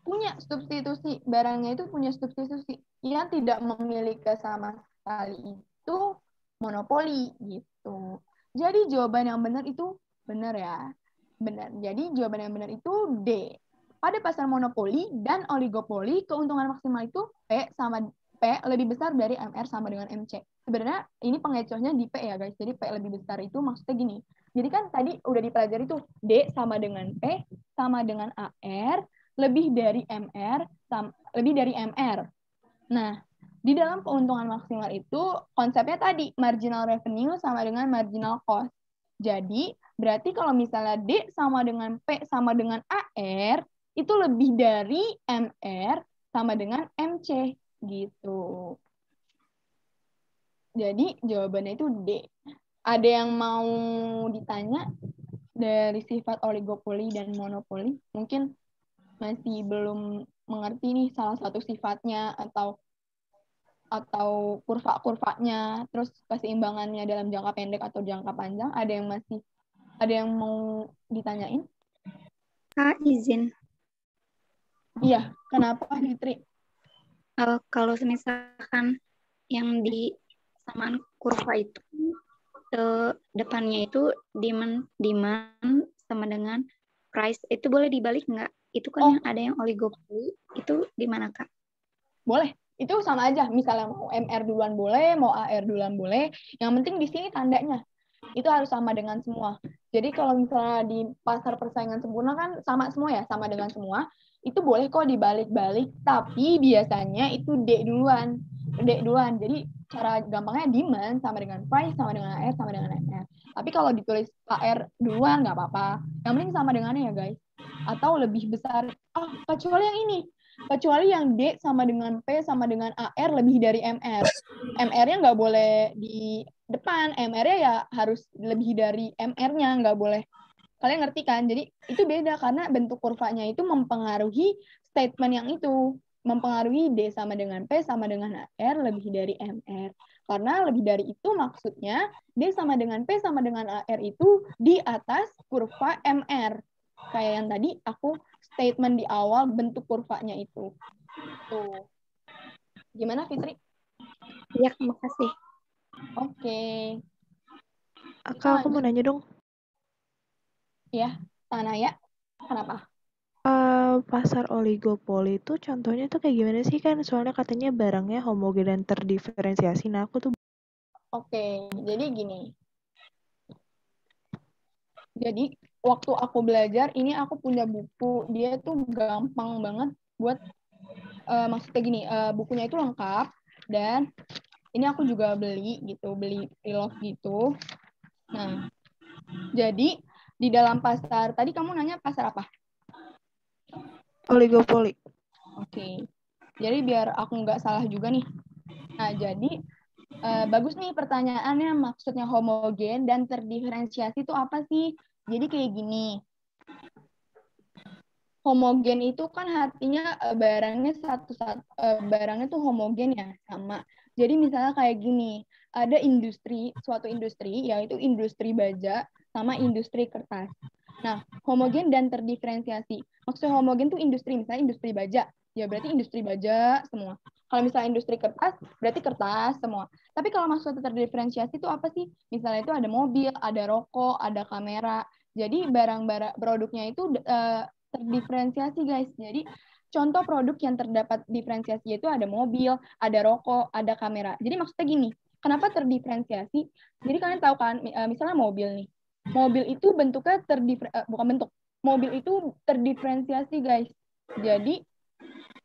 punya substitusi. Barangnya itu punya substitusi. Yang tidak memiliki sama sekali itu monopoli gitu. Jadi jawaban yang benar itu benar ya. Benar. Jadi jawaban yang benar itu D. Pada pasar monopoli dan oligopoli, keuntungan maksimal itu P lebih besar dari MR sama dengan MC. Sebenarnya ini pengecohnya di P ya guys. Jadi P lebih besar itu maksudnya gini. Jadi kan tadi udah dipelajari tuh D sama dengan P sama dengan AR lebih dari MR lebih dari MR. Nah, di dalam keuntungan maksimal itu konsepnya tadi marginal revenue sama dengan marginal cost. Jadi berarti kalau misalnya D sama dengan P sama dengan AR itu lebih dari MR sama dengan MC gitu. Jadi jawabannya itu D. Ada yang mau ditanya dari sifat oligopoli dan monopoli? Mungkin masih belum mengerti nih salah satu sifatnya atau kurva-kurvanya, terus keseimbangannya dalam jangka pendek atau jangka panjang. Ada yang mau ditanyain? Kak, izin. Iya, kenapa Fitri? Kalau misalkan yang di samaan kurva itu depannya itu demand sama dengan price, itu boleh dibalik nggak? Itu kan yang ada yang oligopoli, itu di mana Kak? Boleh, itu sama aja. Misalnya mau MR duluan boleh, mau AR duluan boleh. Yang penting di sini tandanya itu harus sama dengan semua. Jadi kalau misalnya di pasar persaingan sempurna kan sama semua ya, sama dengan semua. Itu boleh kok dibalik-balik, tapi biasanya itu D duluan. Jadi cara gampangnya demand sama dengan price sama dengan AR sama dengan MR. Tapi kalau ditulis AR duluan nggak apa-apa. Yang penting sama dengannya ya guys. Atau lebih besar. Kecuali yang ini. Kecuali yang D sama dengan P sama dengan AR lebih dari MR. MR-nya nggak boleh di depan. MR-nya ya harus lebih dari MR-nya. Nggak boleh. Kalian ngerti kan? Jadi itu beda karena bentuk kurvanya itu mempengaruhi statement yang itu. Mempengaruhi D sama dengan P sama dengan AR lebih dari MR. Karena lebih dari itu maksudnya D sama dengan P sama dengan AR itu di atas kurva MR. Kayak yang tadi aku statement di awal bentuk kurvanya itu. Tuh. Gimana Fitri? Iya, makasih. Oke. Kak, aku mau nanya dong. Ya, Tanaya. Kenapa? Pasar oligopoli itu contohnya tuh kayak gimana sih kan? Soalnya katanya barangnya homogen dan terdiferensiasi. Nah, aku tuh... Oke, jadi gini. Jadi waktu aku belajar, ini aku punya buku. Dia tuh gampang banget buat, maksudnya gini, bukunya itu lengkap. Dan ini aku juga beli pre-love gitu. Nah, jadi di dalam pasar, tadi kamu nanya pasar apa? Oligopoli. Oke. Jadi biar aku nggak salah juga nih. Nah, jadi bagus nih pertanyaannya, maksudnya homogen dan terdiferensiasi itu apa sih? Jadi kayak gini. Homogen itu kan artinya barangnya barangnya tuh homogen ya, sama. Jadi misalnya kayak gini, ada suatu industri, yaitu industri baja sama industri kertas. Nah, homogen dan terdiferensiasi. Maksudnya homogen tuh industri, misalnya industri baja, ya berarti industri baja semua. Kalau misalnya industri kertas, berarti kertas semua. Tapi kalau maksudnya terdiferensiasi itu apa sih? Misalnya itu ada mobil, ada rokok, ada kamera. Jadi barang-barang produknya itu terdiferensiasi guys. Jadi contoh produk yang terdapat diferensiasi itu ada mobil, ada rokok, ada kamera. Jadi maksudnya gini, kenapa terdiferensiasi? Jadi kalian tahu kan, misalnya mobil nih. Mobil itu bentuknya bukan bentuk. Mobil itu terdiferensiasi guys. Jadi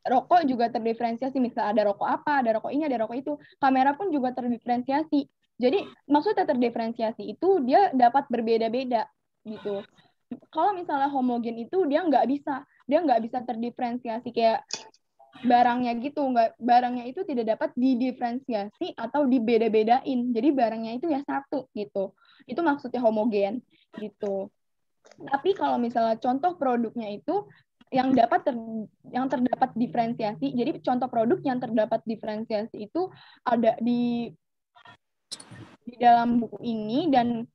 rokok juga terdiferensiasi. Misal ada rokok apa, ada rokok ini, ada rokok itu. Kamera pun juga terdiferensiasi. Jadi maksudnya terdiferensiasi itu dia dapat berbeda-beda gitu. Kalau misalnya homogen itu dia nggak bisa terdiferensiasi kayak barangnya gitu, barangnya itu tidak dapat didiferensiasi atau dibeda-bedain. Jadi barangnya itu ya satu gitu. Itu maksudnya homogen gitu. Tapi kalau misalnya contoh produknya itu yang terdapat diferensiasi. Jadi contoh produk yang terdapat diferensiasi itu ada di dalam buku ini, dan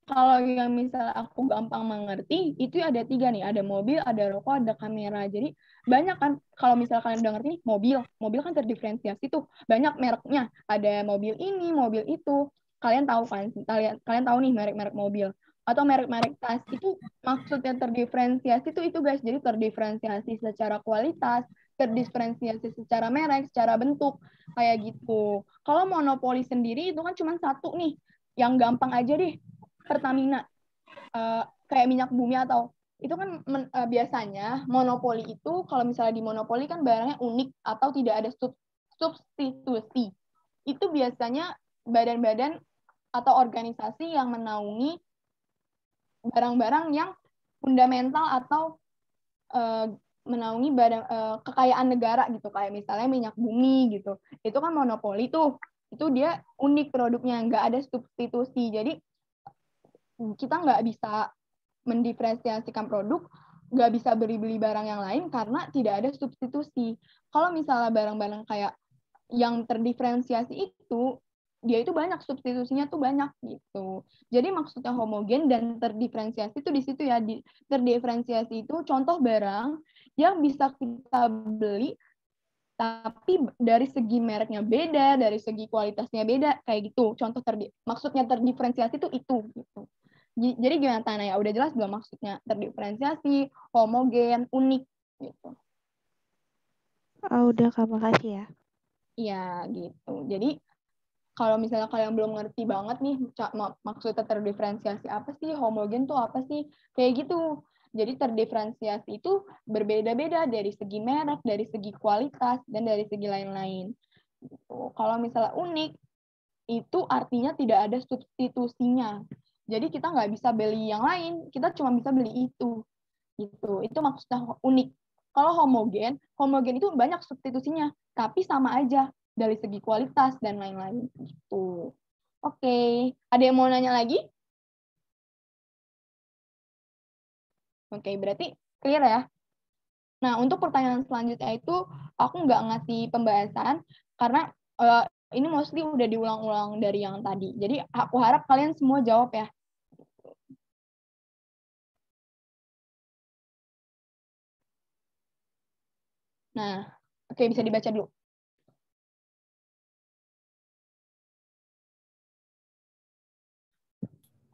kalau yang misalnya aku gampang mengerti, itu ada 3 nih, ada mobil, ada rokok, ada kamera. Jadi banyak kan, kalau misalnya kalian udah ngerti nih, mobil kan terdiferensiasi tuh, banyak mereknya, ada mobil ini, mobil itu. Kalian tahu kan, kalian tahu nih merek-merek mobil atau merek-merek tas. Itu maksudnya terdiferensiasi itu guys, jadi terdiferensiasi secara kualitas, terdiferensiasi secara merek, secara bentuk, kayak gitu. Kalau monopoli sendiri itu kan cuma satu nih, yang gampang aja deh, Pertamina, kayak minyak bumi atau itu kan biasanya monopoli itu, kalau misalnya di monopoli kan barangnya unik atau tidak ada substitusi. Itu biasanya badan-badan atau organisasi yang menaungi barang-barang yang fundamental atau menaungi kekayaan negara gitu, kayak misalnya minyak bumi gitu. Itu kan monopoli tuh. Itu dia unik produknya, nggak ada substitusi. Jadi kita nggak bisa mendiferensiasikan produk, nggak bisa beli barang yang lain karena tidak ada substitusi. Kalau misalnya barang-barang kayak yang terdiferensiasi itu, dia itu banyak, substitusinya tuh banyak gitu. Jadi maksudnya homogen dan terdiferensiasi itu di situ ya. Terdiferensiasi itu contoh barang yang bisa kita beli tapi dari segi mereknya beda, dari segi kualitasnya beda, kayak gitu. Contoh maksudnya terdiferensiasi itu gitu. Jadi gimana Tana ya? Udah jelas belum maksudnya terdiferensiasi, homogen, unik gitu. Udah Kak, makasih ya. Iya gitu. Jadi kalau misalnya kalian belum ngerti banget nih maksudnya terdiferensiasi apa sih, homogen tuh apa sih, kayak gitu. Jadi terdiferensiasi itu berbeda-beda dari segi merek, dari segi kualitas, dan dari segi lain-lain. Gitu. Kalau misalnya unik, itu artinya tidak ada substitusinya. Jadi kita nggak bisa beli yang lain, kita cuma bisa beli itu. Gitu. Itu maksudnya unik. Kalau homogen itu banyak substitusinya, tapi sama aja dari segi kualitas dan lain-lain. Gitu. Oke, ada yang mau nanya lagi? Oke, berarti clear ya? Nah, untuk pertanyaan selanjutnya itu, aku nggak ngasih pembahasan, karena ini mostly udah diulang-ulang dari yang tadi. Jadi, aku harap kalian semua jawab ya. Nah, oke, bisa dibaca dulu.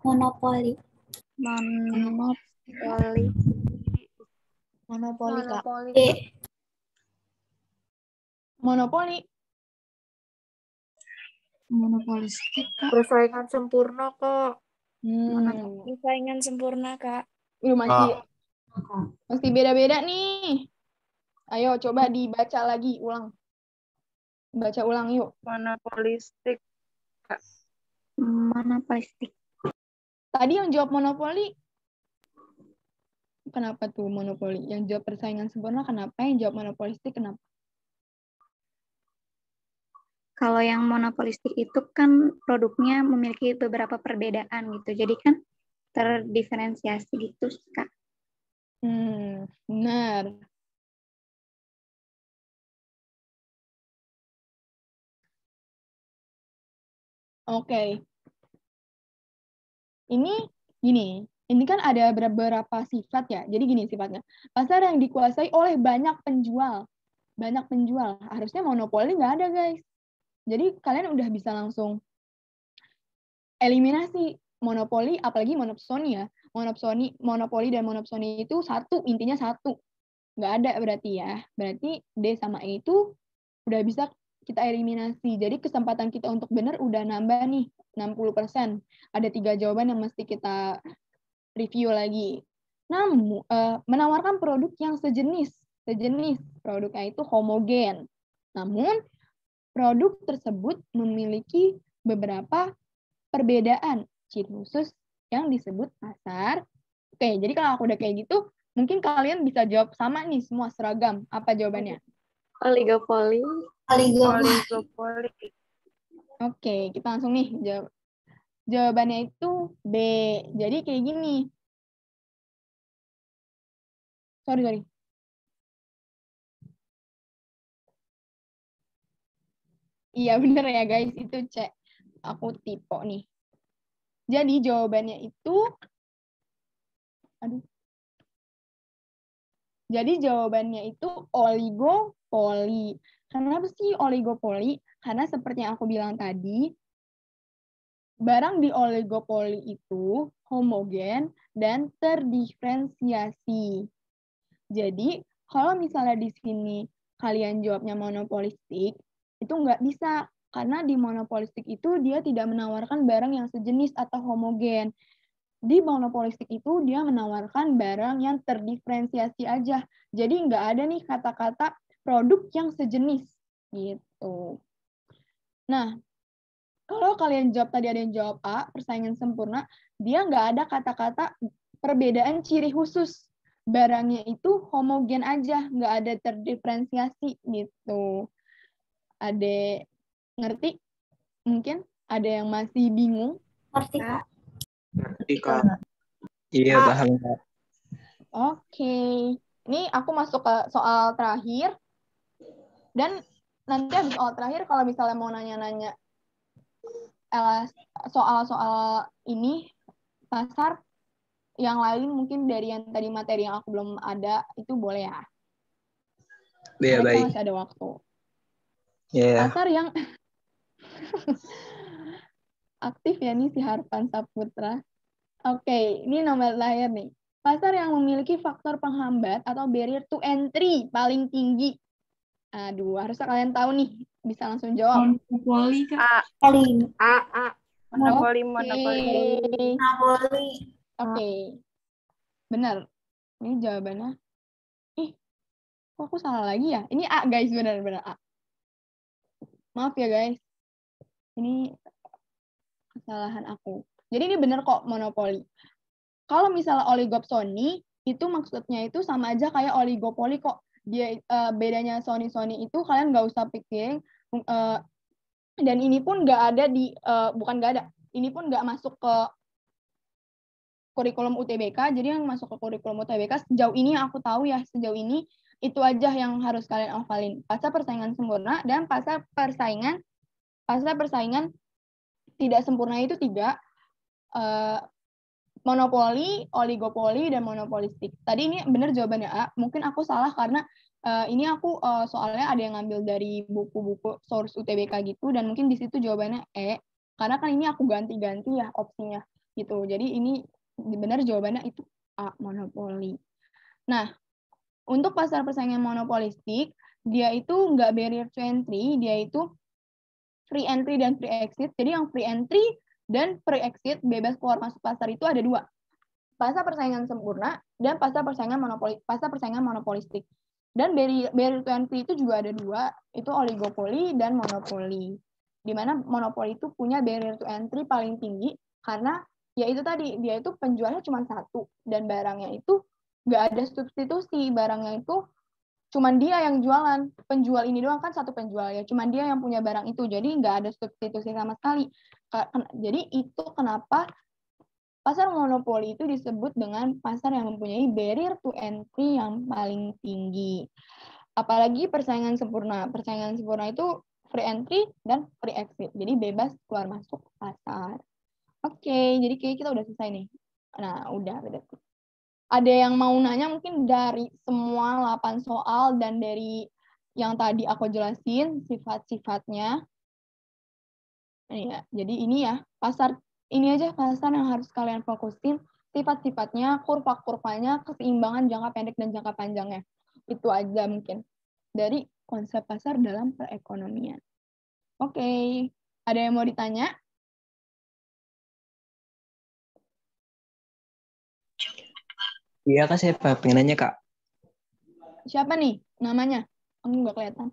Monopoli. Monopoli. Monopoli. Monopolistik, Kak. Persaingan sempurna, Kak. Persaingan sempurna, Kak. Masih beda-beda nih. Ayo, coba dibaca lagi, ulang. Baca ulang yuk. Monopolistik, Kak. Monopolistik. Tadi yang jawab monopoli, kenapa tuh monopoli? Yang jawab persaingan sempurna kenapa? Yang jawab monopolistik kenapa? Kalau yang monopolistik itu kan produknya memiliki beberapa perbedaan gitu. Jadi kan terdiferensiasi gitu, Kak. Benar. Oke. Ini kan ada beberapa sifat ya. Jadi gini sifatnya. Pasar yang dikuasai oleh banyak penjual. Harusnya monopoli nggak ada, guys. Jadi kalian udah bisa langsung eliminasi monopoli, apalagi monopsoni ya. Monopoli dan monopsoni itu satu, intinya satu. Nggak ada berarti ya. Berarti D sama E itu udah bisa kita eliminasi. Jadi kesempatan kita untuk benar udah nambah nih, 60%. Ada 3 jawaban yang mesti kita review lagi. Namun, menawarkan produk yang sejenis. Produknya itu homogen. Namun, produk tersebut memiliki beberapa perbedaan ciri khusus yang disebut pasar. Oke, jadi kalau aku udah kayak gitu, mungkin kalian bisa jawab sama nih, semua seragam. Apa jawabannya? Oligopoli. Oke, kita langsung nih jawab. Jawabannya itu B. Jadi kayak gini. Sorry. Iya bener ya guys, itu cek. Aku tipe nih. Jadi jawabannya itu, oligopoli. Kenapa sih oligopoli? Karena seperti yang aku bilang tadi, barang di oligopoli itu homogen dan terdiferensiasi. Jadi, kalau misalnya di sini kalian jawabnya monopolistik, itu nggak bisa. Karena di monopolistik itu dia tidak menawarkan barang yang sejenis atau homogen. Di monopolistik itu dia menawarkan barang yang terdiferensiasi aja. Jadi nggak ada nih kata-kata produk yang sejenis gitu. Nah, kalau kalian jawab tadi ada yang jawab A, persaingan sempurna, dia nggak ada kata-kata perbedaan ciri khusus. Barangnya itu homogen aja, nggak ada terdiferensiasi gitu. Ada ngerti? Mungkin ada yang masih bingung? Ngerti, Kak? Ngerti, Kak. Iya, paham, Kak. Oke. Ini aku masuk ke soal terakhir. Dan nanti habis soal terakhir, kalau misalnya mau nanya-nanya soal-soal ini, pasar, yang lain mungkin dari yang tadi materi yang aku belum ada, itu boleh ya? Iya, baik. Masih ada waktu. Iya. Pasar yang aktif ya nih si Harpan Saputra. Oke, ini nomor terakhir nih. Pasar yang memiliki faktor penghambat atau barrier to entry paling tinggi. Aduh, harusnya kalian tahu nih. Bisa langsung jawab. Monopoli, Kak. Monopoli. Oke. Benar. Ini jawabannya. Kok aku salah lagi ya? Ini A, guys. Benar-benar A. Maaf ya, guys. Ini kesalahan aku. Jadi ini benar kok monopoli. Kalau misalnya oligopsony, itu maksudnya itu sama aja kayak oligopoli kok. Dia bedanya Sony itu kalian nggak usah pikirin. Dan ini pun nggak ada di, bukan nggak ada. Ini pun nggak masuk ke kurikulum UTBK. Jadi yang masuk ke kurikulum UTBK sejauh ini yang aku tahu ya, sejauh ini itu aja yang harus kalian hafalin. Pasar persaingan sempurna dan pasar persaingan tidak sempurna itu 3. Monopoli, oligopoli, dan monopolistik. Tadi ini benar jawabannya A. Mungkin aku salah karena ini aku soalnya ada yang ngambil dari buku-buku source UTBK gitu, dan mungkin di situ jawabannya E. Karena kan ini aku ganti-ganti ya opsinya gitu. Jadi ini benar jawabannya itu A, monopoli. Nah, untuk pasar persaingan monopolistik, dia itu nggak barrier to entry, dia itu free entry dan free exit. Jadi yang free entry dan free exit, bebas keluar masuk pasar itu ada 2. Pasar persaingan sempurna dan pasar persaingan monopolistik. Dan barrier to entry itu juga ada 2, itu oligopoli dan monopoli. Di mana monopoli itu punya barrier to entry paling tinggi karena ya itu tadi, dia itu penjualnya cuma 1 dan barangnya itu nggak ada substitusi, barangnya itu cuman dia yang jualan, penjual ini doang kan satu penjual ya, cuman dia yang punya barang itu, jadi nggak ada substitusi sama sekali. Jadi itu kenapa pasar monopoli itu disebut dengan pasar yang mempunyai barrier to entry yang paling tinggi. Apalagi persaingan sempurna itu free entry dan free exit, jadi bebas keluar masuk pasar. Oke, jadi kayak kita udah selesai nih. Nah, udah. Ada yang mau nanya mungkin dari semua 8 soal dan dari yang tadi aku jelasin sifat-sifatnya. Ya, jadi ini ya, ini aja pasar yang harus kalian fokusin, sifat-sifatnya, kurva-kurvanya, keseimbangan jangka pendek dan jangka panjangnya. Itu aja mungkin dari konsep pasar dalam perekonomian. Oke, ada yang mau ditanya? Iya, Kak, saya pengen nanya, Kak. Siapa nih namanya? Aku nggak kelihatan.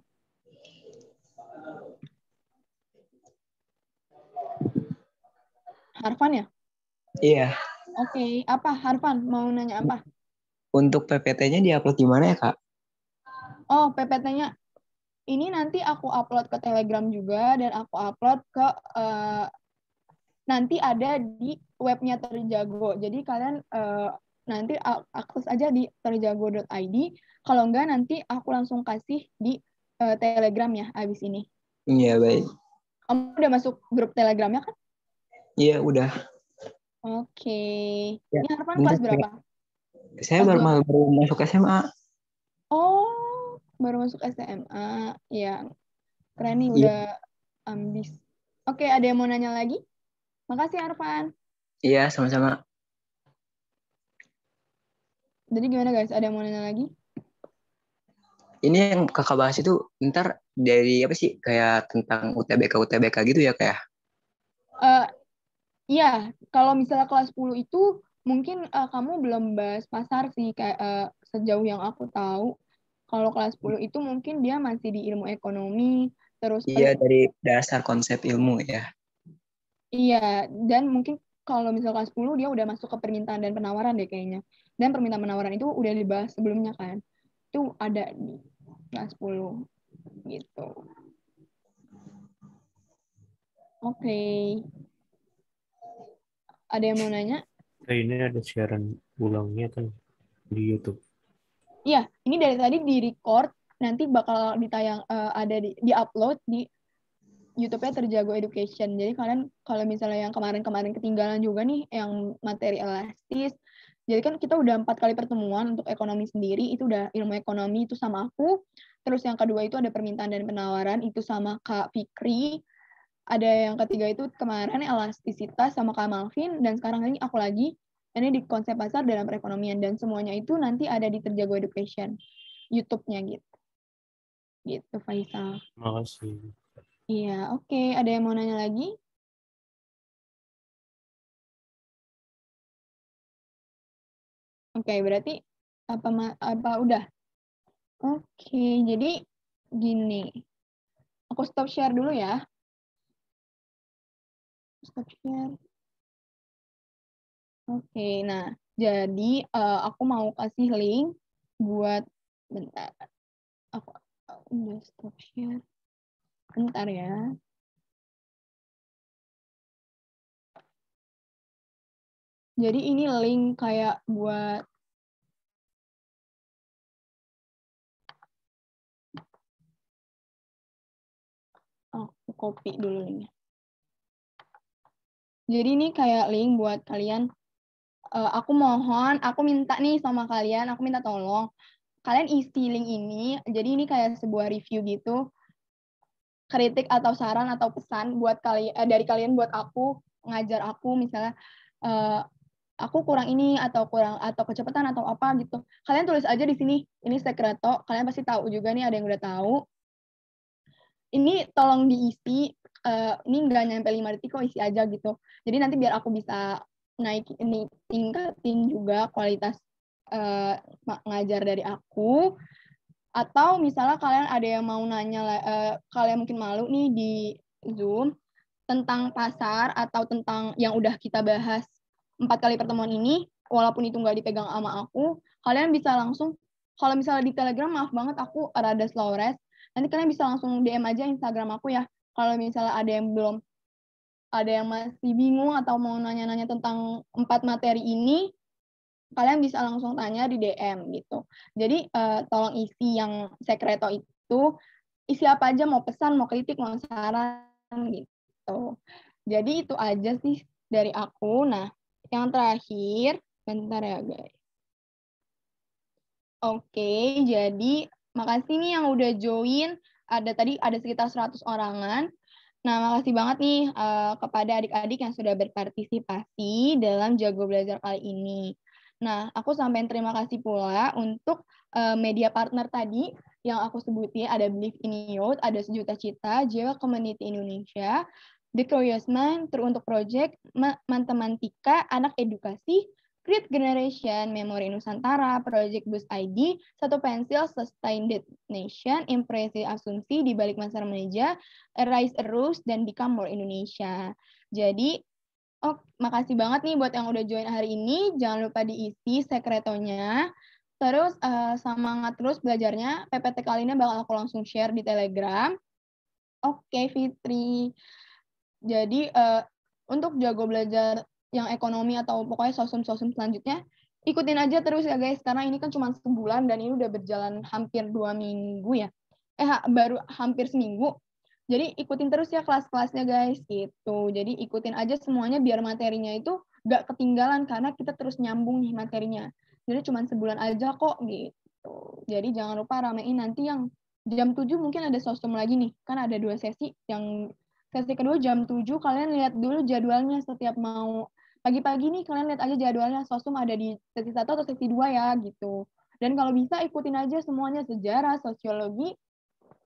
Harfan ya? Iya. Oke, apa Harfan? Mau nanya apa? Untuk PPT-nya diupload di mana ya, Kak? Oh, PPT-nya. Ini nanti aku upload ke Telegram juga, dan aku upload ke nanti ada di webnya Terjago. Jadi kalian nanti akses aja di terjago.id. Kalau enggak nanti aku langsung kasih di Telegram ya abis ini. Iya, baik. Kamu udah masuk grup Telegramnya kan? Iya, udah. Oke. Ya, Ini Harpan bentar, kelas berapa? saya Kelas baru masuk SMA. Oh, baru masuk SMA. Ya, keren nih Iya. udah ambis. Oke, ada yang mau nanya lagi? Makasih Arfan. Iya, sama-sama. Jadi gimana guys? Ada yang mau nanya lagi? Ini yang kakak bahas itu ntar dari apa sih? Kayak tentang UTBK gitu ya kayak? Iya, kalau misalnya kelas 10 itu mungkin kamu belum bahas pasar sih kayak sejauh yang aku tahu. Kalau kelas 10 itu mungkin dia masih di ilmu ekonomi, terus Iya, dari dasar konsep ilmu ya. iya, dan mungkin kalau misalnya kelas 10 dia udah masuk ke permintaan dan penawaran deh kayaknya. Dan permintaan penawaran itu udah dibahas sebelumnya kan. Itu ada di kelas 10 gitu. Oke. Ada yang mau nanya? Ini ada siaran ulangnya kan di YouTube. Iya, ini dari tadi di record, nanti bakal ditayang ada di upload di YouTube-nya Terjago Education. Jadi kalian kalau misalnya yang kemarin-kemarin ketinggalan juga nih yang materi elastis. Jadi kan kita udah 4 kali pertemuan untuk ekonomi sendiri, itu udah ilmu ekonomi itu sama aku. Terus yang kedua itu ada permintaan dan penawaran itu sama Kak Fikri. Ada yang ketiga itu kemarin elastisitas sama Kak Malvin, dan sekarang ini aku lagi ini di konsep pasar dalam perekonomian, dan semuanya itu nanti ada di Terjago Education YouTube-nya gitu. Gitu Faisal. Makasih. Iya, oke. Ada yang mau nanya lagi? Oke, berarti apa udah? Oke, jadi gini. Aku stop share dulu ya. Stop share. Oke, nah jadi aku mau kasih link buat bentar. Aku udah stop share. Bentar ya. Jadi ini link kayak buat aku copy dulu linknya. Jadi ini kayak link buat kalian. Aku mohon, aku minta nih sama kalian, aku minta tolong. Kalian isi link ini, jadi ini kayak sebuah review gitu. Kritik atau saran atau pesan buat kalian dari kalian buat aku, ngajar aku misalnya aku kurang ini atau kecepatan atau apa gitu. Kalian tulis aja di sini. Ini sekreto, kalian pasti tahu juga nih, ada yang udah tahu. Ini tolong diisi, ini nggak nyampe 5 detik kok, isi aja gitu. Jadi nanti biar aku bisa tingkatin juga kualitas ngajar dari aku. Atau misalnya kalian ada yang mau nanya, kalian mungkin malu nih di Zoom tentang pasar atau tentang yang udah kita bahas 4 kali pertemuan ini, walaupun itu nggak dipegang sama aku, kalian bisa langsung, kalau misalnya di Telegram, maaf banget aku rada slow res, nanti kalian bisa langsung DM aja Instagram aku ya. Kalau misalnya ada yang masih bingung atau mau nanya-nanya tentang 4 materi ini, kalian bisa langsung tanya di DM gitu. Jadi tolong isi yang sekreto itu, isi apa aja, mau pesan, mau kritik, mau saran gitu. Jadi itu aja sih dari aku. Nah, yang terakhir, bentar ya guys. Oke, jadi makasih nih yang udah join. Tadi ada sekitar 100 orangan. Nah, makasih banget nih kepada adik-adik yang sudah berpartisipasi dalam Jago Belajar kali ini. Nah, aku sampaikan terima kasih pula untuk media partner tadi yang aku sebutin, ada Believe in Youth, ada Sejuta Cita, Jawa Community Indonesia, The Curious Mind, Teruntuk Project, Mantemantika, Anak Edukasi, Create Generation, Memori Nusantara, Project Boost ID, Satu Pensil, Sustained Nation, Impresi Asumsi di Balik Masalah Meja, Rise a Rules, dan Become More Indonesia. Jadi, makasih banget nih buat yang udah join hari ini. Jangan lupa diisi sekretonya. Terus semangat terus belajarnya. PPT kali ini bakal aku langsung share di Telegram. Oke, Fitri. Jadi untuk Jago Belajar yang ekonomi atau pokoknya sosum-sosum selanjutnya, ikutin aja terus ya guys, karena ini kan cuma sebulan dan ini udah berjalan hampir 2 minggu ya. Baru hampir seminggu. Jadi ikutin terus ya kelas-kelasnya guys gitu. Jadi ikutin aja semuanya biar materinya itu gak ketinggalan karena kita terus nyambung nih materinya. Jadi cuma sebulan aja kok gitu. Jadi jangan lupa ramein nanti yang jam 7 mungkin ada sosum lagi nih. Kan ada 2 sesi. Yang sesi kedua jam 7 kalian lihat dulu jadwalnya setiap mau pagi-pagi nih kalian lihat aja jadwalnya sosum ada di sesi 1 atau sesi 2 ya gitu. Dan kalau bisa ikutin aja semuanya sejarah, sosiologi,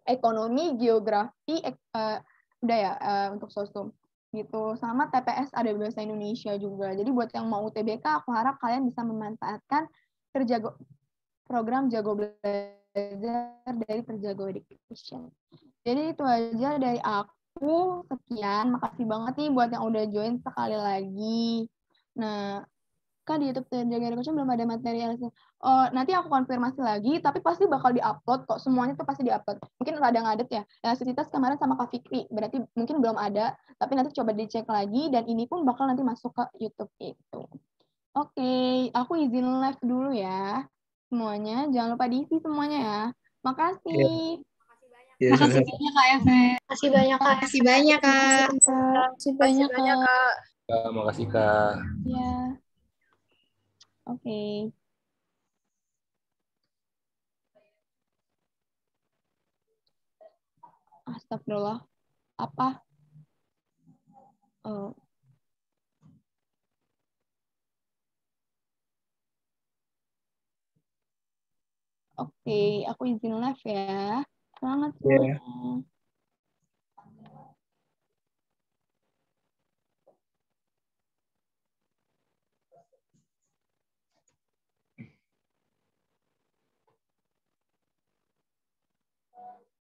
ekonomi, geografi, udah ya untuk sosum gitu. Sama TPS ada bahasa Indonesia juga. Jadi buat yang mau UTBK aku harap kalian bisa memanfaatkan program Jago Belajar dari Terjago Education. Jadi itu aja dari aku. Sekian, makasih banget nih buat yang udah join sekali lagi. Nah, kan di YouTube Terjaga Education belum ada materi. Nanti aku konfirmasi lagi, tapi pasti bakal diupload kok. Semuanya tuh pasti diupload. Mungkin rada ngadet ya. Elastisitas kemarin sama Kak Fikri, berarti mungkin belum ada, tapi nanti coba dicek lagi, dan ini pun bakal nanti masuk ke YouTube itu. Oke, aku izin live dulu ya. Semuanya, jangan lupa diisi semuanya ya. Makasih. Ya, Makasih banyak Kak Efe. Makasih banyak, Kak. Makasih banyak Kak. Makasih banyak, Kak. Makasih Kak. Ya. Oke. Astagfirullah. Apa? Oke, aku izin live ya. Selamat semuanya.